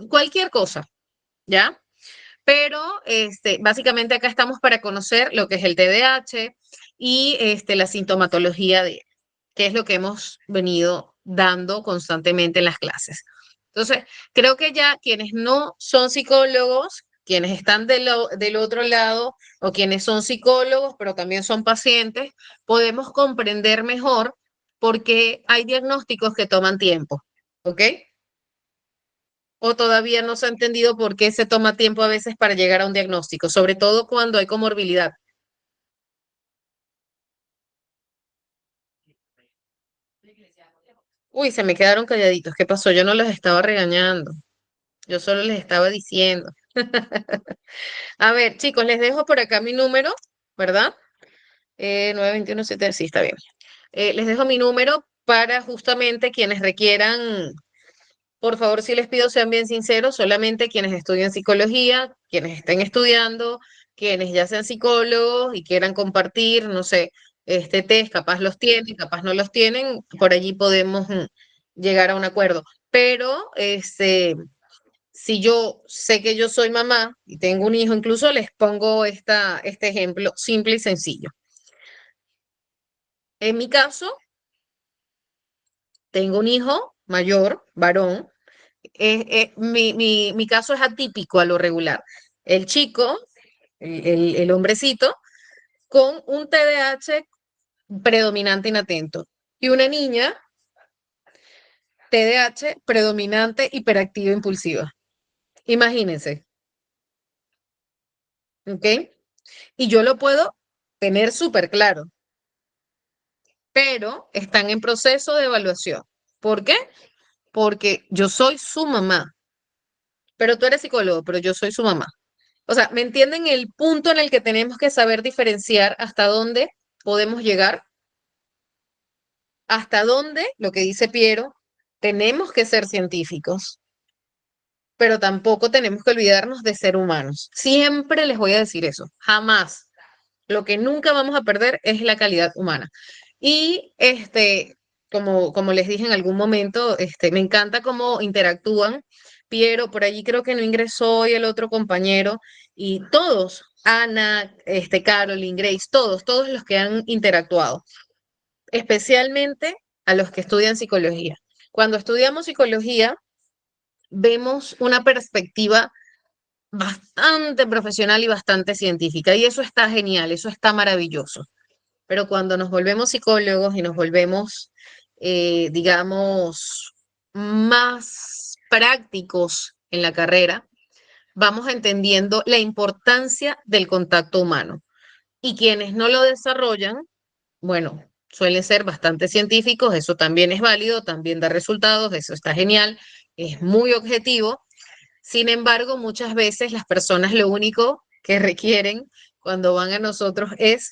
cualquier cosa, ¿ya? Pero básicamente acá estamos para conocer lo que es el TDAH y la sintomatología de él, que es lo que hemos venido dando constantemente en las clases. Entonces, creo que ya quienes no son psicólogos, quienes están del otro lado o quienes son psicólogos, pero también son pacientes, podemos comprender mejor por qué hay diagnósticos que toman tiempo, ¿ok? O todavía no se ha entendido por qué se toma tiempo a veces para llegar a un diagnóstico, sobre todo cuando hay comorbilidad. Uy, se me quedaron calladitos. ¿Qué pasó? Yo no los estaba regañando. Yo solo les estaba diciendo. A ver, chicos, les dejo por acá mi número, ¿verdad? 921 sí, está bien. Les dejo mi número para justamente quienes requieran. Por favor, si les pido sean bien sinceros, solamente quienes estudian psicología, quienes estén estudiando, quienes ya sean psicólogos y quieran compartir, no sé, este test, capaz los tienen, capaz no los tienen, por allí podemos llegar a un acuerdo. Pero si yo sé que yo soy mamá y tengo un hijo, incluso les pongo este ejemplo simple y sencillo. En mi caso, tengo un hijo mayor, varón. Mi caso es atípico a lo regular. El chico, el hombrecito, con un TDAH predominante inatento. Y una niña, TDAH predominante hiperactiva impulsiva. Imagínense, ¿ok? Y yo lo puedo tener súper claro, pero están en proceso de evaluación. ¿Por qué? Porque yo soy su mamá, pero tú eres psicólogo, pero yo soy su mamá. O sea, ¿me entienden el punto en el que tenemos que saber diferenciar hasta dónde podemos llegar? Hasta dónde, lo que dice Piero, tenemos que ser científicos. pero tampoco tenemos que olvidarnos de ser humanos. Siempre les voy a decir eso, jamás. Lo que nunca vamos a perder es la calidad humana. Y como les dije en algún momento, me encanta cómo interactúan. Piero, por allí creo que no ingresó hoy el otro compañero, y todos, Ana, Caroline, Grace, todos los que han interactuado, especialmente a los que estudian psicología. Cuando estudiamos psicología, vemos una perspectiva bastante profesional y bastante científica, y eso está genial, eso está maravilloso. Pero cuando nos volvemos psicólogos y nos volvemos, digamos, más prácticos en la carrera, vamos entendiendo la importancia del contacto humano. Y quienes no lo desarrollan, bueno, suelen ser bastante científicos, eso también es válido, también da resultados, eso está genial, es muy objetivo. Sin embargo, muchas veces las personas lo único que requieren cuando van a nosotros es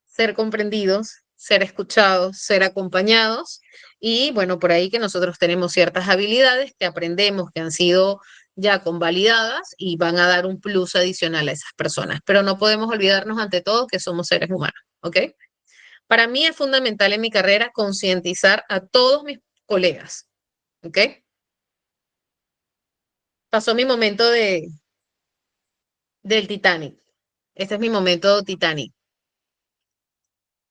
ser comprendidos, ser escuchados, ser acompañados, y bueno, por ahí que nosotros tenemos ciertas habilidades que aprendemos, que han sido ya convalidadas y van a dar un plus adicional a esas personas. Pero no podemos olvidarnos ante todo que somos seres humanos, ¿ok? Para mí es fundamental en mi carrera concientizar a todos mis colegas, ¿ok? Pasó mi momento del Titanic. Este es mi momento Titanic.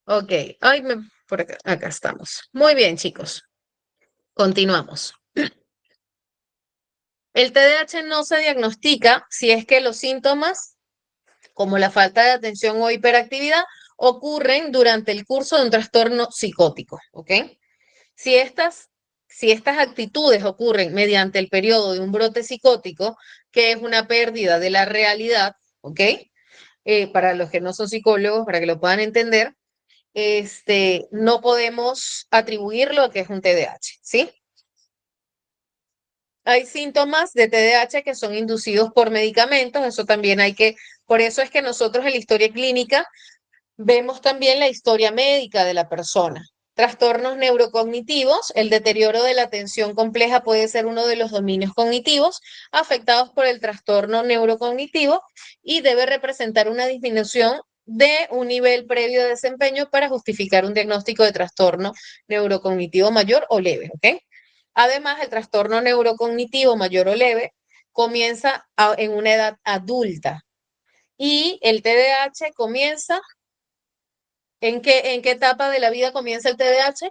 Ok, ay, por acá estamos. Muy bien, chicos. Continuamos. El TDAH no se diagnostica si es que los síntomas, como la falta de atención o hiperactividad, ocurren durante el curso de un trastorno psicótico, ¿ok? Si estas, si estas actitudes ocurren mediante el periodo de un brote psicótico, que es una pérdida de la realidad, ¿ok? Para los que no son psicólogos, para que lo puedan entender, no podemos atribuirlo a que es un TDAH, ¿sí? Hay síntomas de TDAH que son inducidos por medicamentos, eso también por eso es que nosotros en la historia clínica vemos también la historia médica de la persona. Trastornos neurocognitivos, el deterioro de la atención compleja puede ser uno de los dominios cognitivos afectados por el trastorno neurocognitivo y debe representar una disminución de un nivel previo de desempeño para justificar un diagnóstico de trastorno neurocognitivo mayor o leve, ¿ok? Además, el trastorno neurocognitivo mayor o leve comienza en una edad adulta y el TDAH comienza, ¿en qué etapa de la vida comienza el TDAH?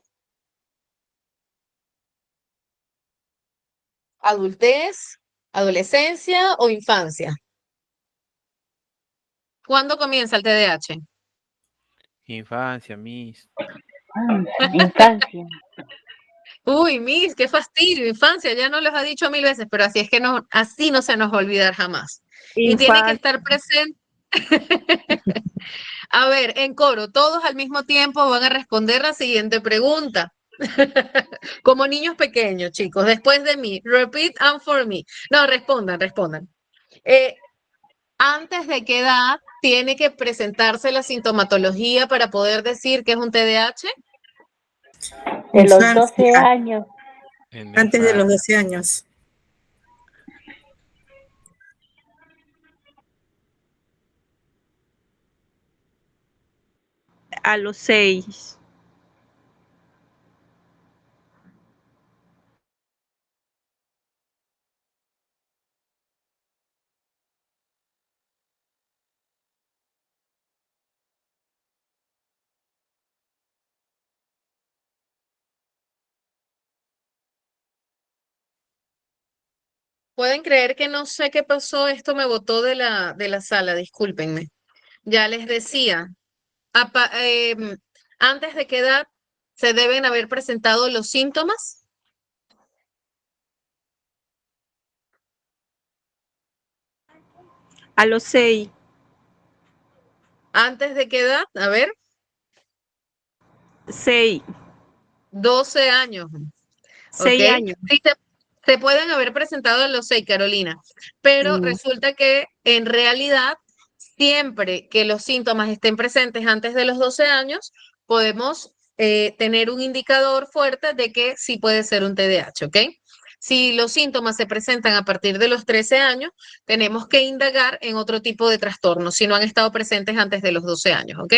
¿Adultez, adolescencia o infancia? ¿Cuándo comienza el TDAH? Infancia, Miss. Infancia. Uy, Miss, qué fastidio, infancia, ya no los ha dicho 1000 veces, pero así es que no, así no se nos va a olvidar jamás. Y tiene que estar presente. A ver, en coro, todos al mismo tiempo van a responder la siguiente pregunta. Como niños pequeños, chicos, después de mí. Repeat and for me. No, respondan. Eh, ¿Antes de qué edad tiene que presentarse la sintomatología para poder decir que es un TDAH? De los Infancia. 12 años. Antes de los 12 años. A los 6. Pueden creer que no sé qué pasó, esto me botó de la sala, discúlpenme. Ya les decía, antes de qué edad se deben haber presentado los síntomas. A los 6. ¿Antes de qué edad? A ver, 6. 12 años. 6 ¿Ok? años. Sí, se pueden haber presentado a los 6, Carolina, pero Mm. resulta que en realidad, siempre que los síntomas estén presentes antes de los 12 años, podemos tener un indicador fuerte de que sí puede ser un TDAH, ¿ok? Si los síntomas se presentan a partir de los 13 años, tenemos que indagar en otro tipo de trastornos si no han estado presentes antes de los 12 años, ¿ok?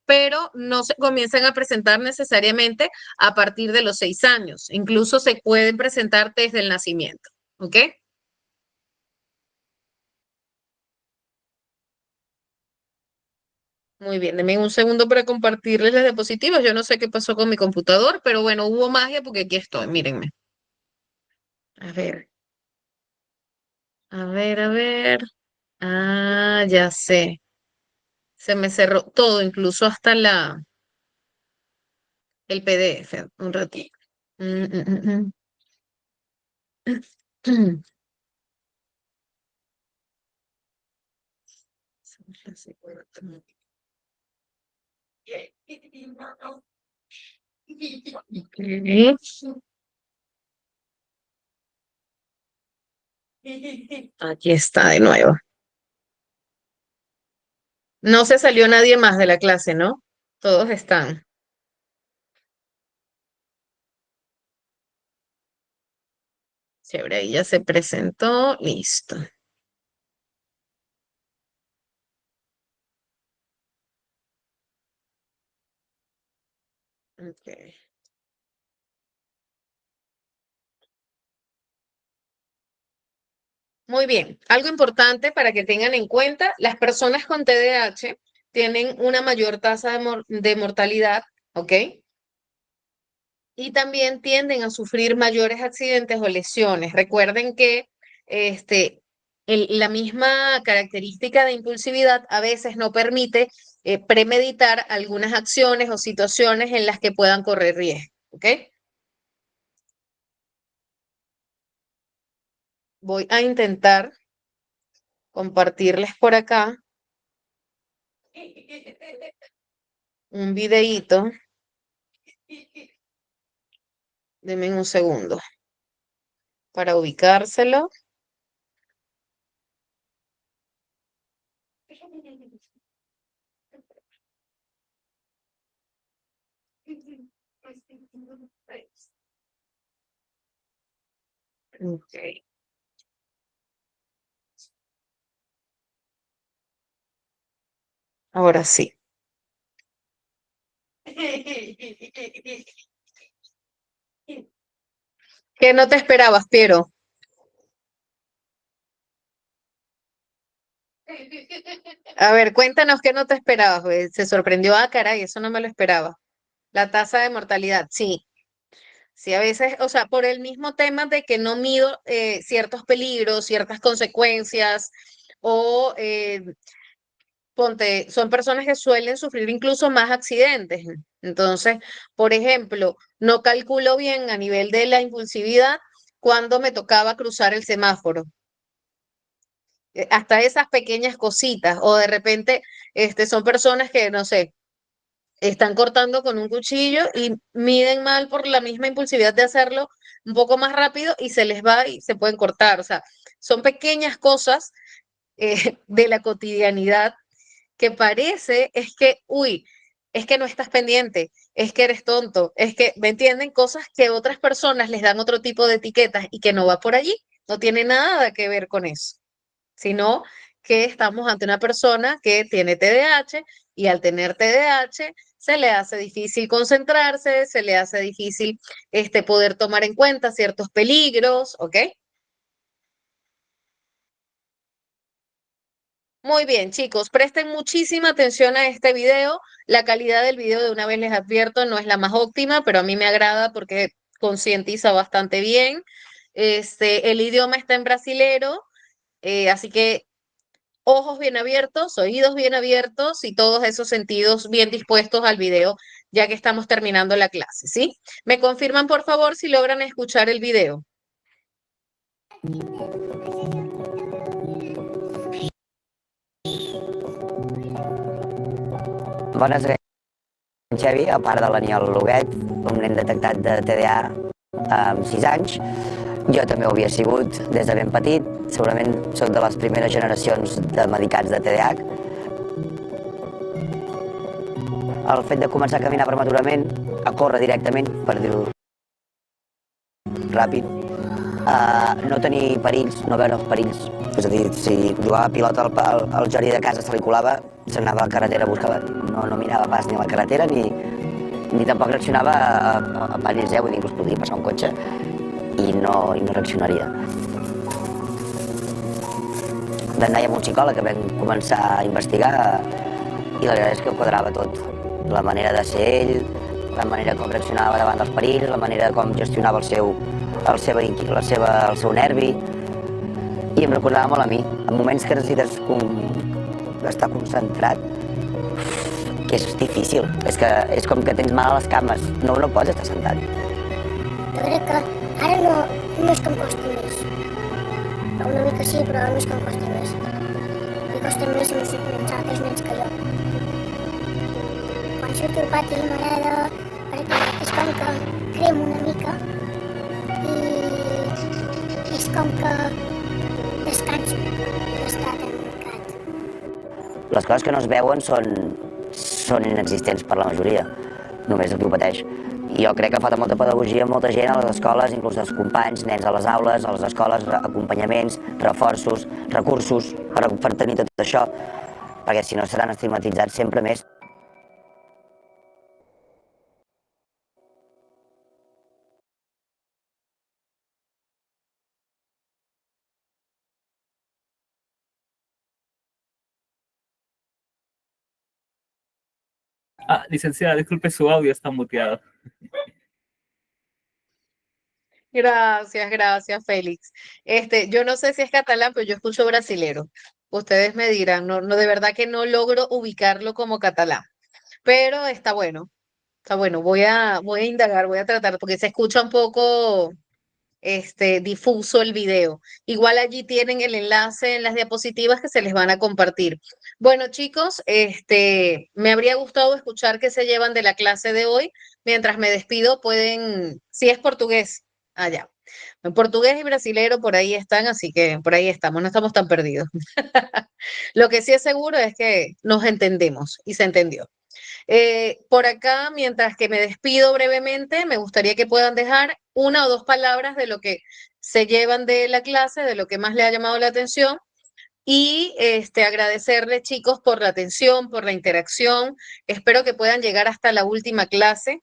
Pero no se comienzan a presentar necesariamente a partir de los 6 años. Incluso se pueden presentar desde el nacimiento, ¿ok? Muy bien, denme un segundo para compartirles las diapositivas. Yo no sé qué pasó con mi computador, pero bueno, hubo magia porque aquí estoy, mírenme. A ver, a ver, a ver. Ah, ya sé. Se me cerró todo, incluso hasta el PDF. Un ratito. Mm, mm, mm. Ok. Aquí está de nuevo. No se salió nadie más de la clase, ¿no? Todos están. Chévere, ahí ya se presentó. Listo. Okay. Muy bien. Algo importante para que tengan en cuenta, las personas con TDAH tienen una mayor tasa de mortalidad, ¿ok? Y también tienden a sufrir mayores accidentes o lesiones. Recuerden que la misma característica de impulsividad a veces no permite premeditar algunas acciones o situaciones en las que puedan correr riesgo, ¿ok? Voy a intentar compartirles por acá un videíto. Denme un segundo para ubicárselo. Ok, ahora sí. ¿Qué no te esperabas, Piero? A ver, cuéntanos qué no te esperabas. Pues. Se sorprendió, ah, caray, eso no me lo esperaba. La tasa de mortalidad, sí. Sí, a veces, o sea, por el mismo tema de que no mido ciertos peligros, ciertas consecuencias, o ponte, son personas que suelen sufrir incluso más accidentes. Entonces, por ejemplo, no calculo bien a nivel de la impulsividad cuando me tocaba cruzar el semáforo. Hasta esas pequeñas cositas, o de repente, son personas que, no sé, están cortando con un cuchillo y miden mal por la misma impulsividad de hacerlo un poco más rápido y se les va y se pueden cortar. O sea, son pequeñas cosas de la cotidianidad que parece es que, uy, es que no estás pendiente, es que eres tonto, es que, ¿me entienden? Cosas que otras personas les dan otro tipo de etiquetas y que no va por allí, no tiene nada que ver con eso, sino que estamos ante una persona que tiene TDAH y al tener TDAH se le hace difícil concentrarse, se le hace difícil poder tomar en cuenta ciertos peligros, ¿ok? Muy bien, chicos, presten muchísima atención a este video. La calidad del video, de una vez les advierto, no es la más óptima, pero a mí me agrada porque concientiza bastante bien. El idioma está en brasilero, así que ojos bien abiertos, oídos bien abiertos y todos esos sentidos bien dispuestos al video, ya que estamos terminando la clase, ¿sí? ¿Me confirman, por favor, si logran escuchar el video? Bones, en Xevi, a part de l'Aniol Loguet, un nen detectat de TDA amb 6 anys. Jo també ho havia sigut des de ben petit, segurament soc de les primeres generacions de medicats de TDAH. El fet de començar a caminar prematurament, a córrer directament, per dir-ho ràpid, no tenir perills, no veure els perills. És a dir, si jugava a pilota al jardí de casa se li colava, s'anava a la carretera a buscar, no mirava pas ni a la carretera ni tampoc reaccionava a perills, vull dir, inclús podria passar un cotxe i no reaccionaria. D'anar amb un psicòleg que vam començar a investigar i la veritat és que ho quadrava tot. La manera de ser ell, la manera com reaccionava davant dels perills, la manera com gestionava el seu nervi, i em recordava molt a mi. En moments que necessites estar concentrat, que és difícil, és com que tens mal a les cames, no pots estar sentat. Jo crec que ara no és que em costi més. Una mica sí, però no és que em costi més. Li costa més a uns altres nens que jo. Quan surto al pati m'agrada perquè és com que cremo una mica i és com que descanso d'estar tancat. Les coses que no es veuen són inexistents per la majoria, només el que ho pateix. I jo crec que falta molta pedagogia, molta gent a les escoles, inclús els companys, nens a les aules, a les escoles, acompanyaments, reforços, recursos per tenir tot això, perquè si no seran estigmatitzats sempre més. Licenciada, disculpe, su audio está muteado. Gracias, Félix. Yo no sé si es catalán, pero yo escucho brasilero. Ustedes me dirán, no, de verdad que no logro ubicarlo como catalán, pero está bueno, voy a indagar, voy a tratar, porque se escucha un poco, difuso el video. Igual allí tienen el enlace en las diapositivas que se les van a compartir. Bueno, chicos, me habría gustado escuchar qué se llevan de la clase de hoy. Mientras me despido, pueden, si es portugués, allá. En portugués y brasilero por ahí están, así que por ahí estamos, no estamos tan perdidos. Lo que sí es seguro es que nos entendemos y se entendió. Por acá, mientras que me despido brevemente, me gustaría que puedan dejar una o dos palabras de lo que se llevan de la clase, de lo que más les ha llamado la atención. Y agradecerles, chicos, por la atención, por la interacción. Espero que puedan llegar hasta la última clase.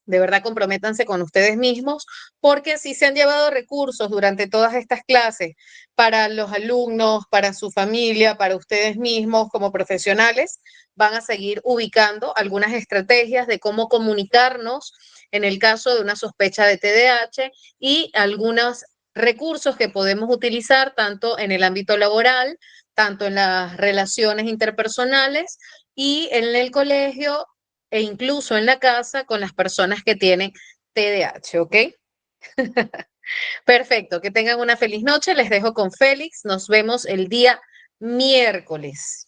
De verdad, comprométanse con ustedes mismos, porque si se han llevado recursos durante todas estas clases para los alumnos, para su familia, para ustedes mismos como profesionales, van a seguir ubicando algunas estrategias de cómo comunicarnos en el caso de una sospecha de TDAH y algunos recursos que podemos utilizar tanto en el ámbito laboral, tanto en las relaciones interpersonales y en el colegio e incluso en la casa con las personas que tienen TDAH, ¿ok? Perfecto, que tengan una feliz noche. Les dejo con Félix. Nos vemos el día miércoles.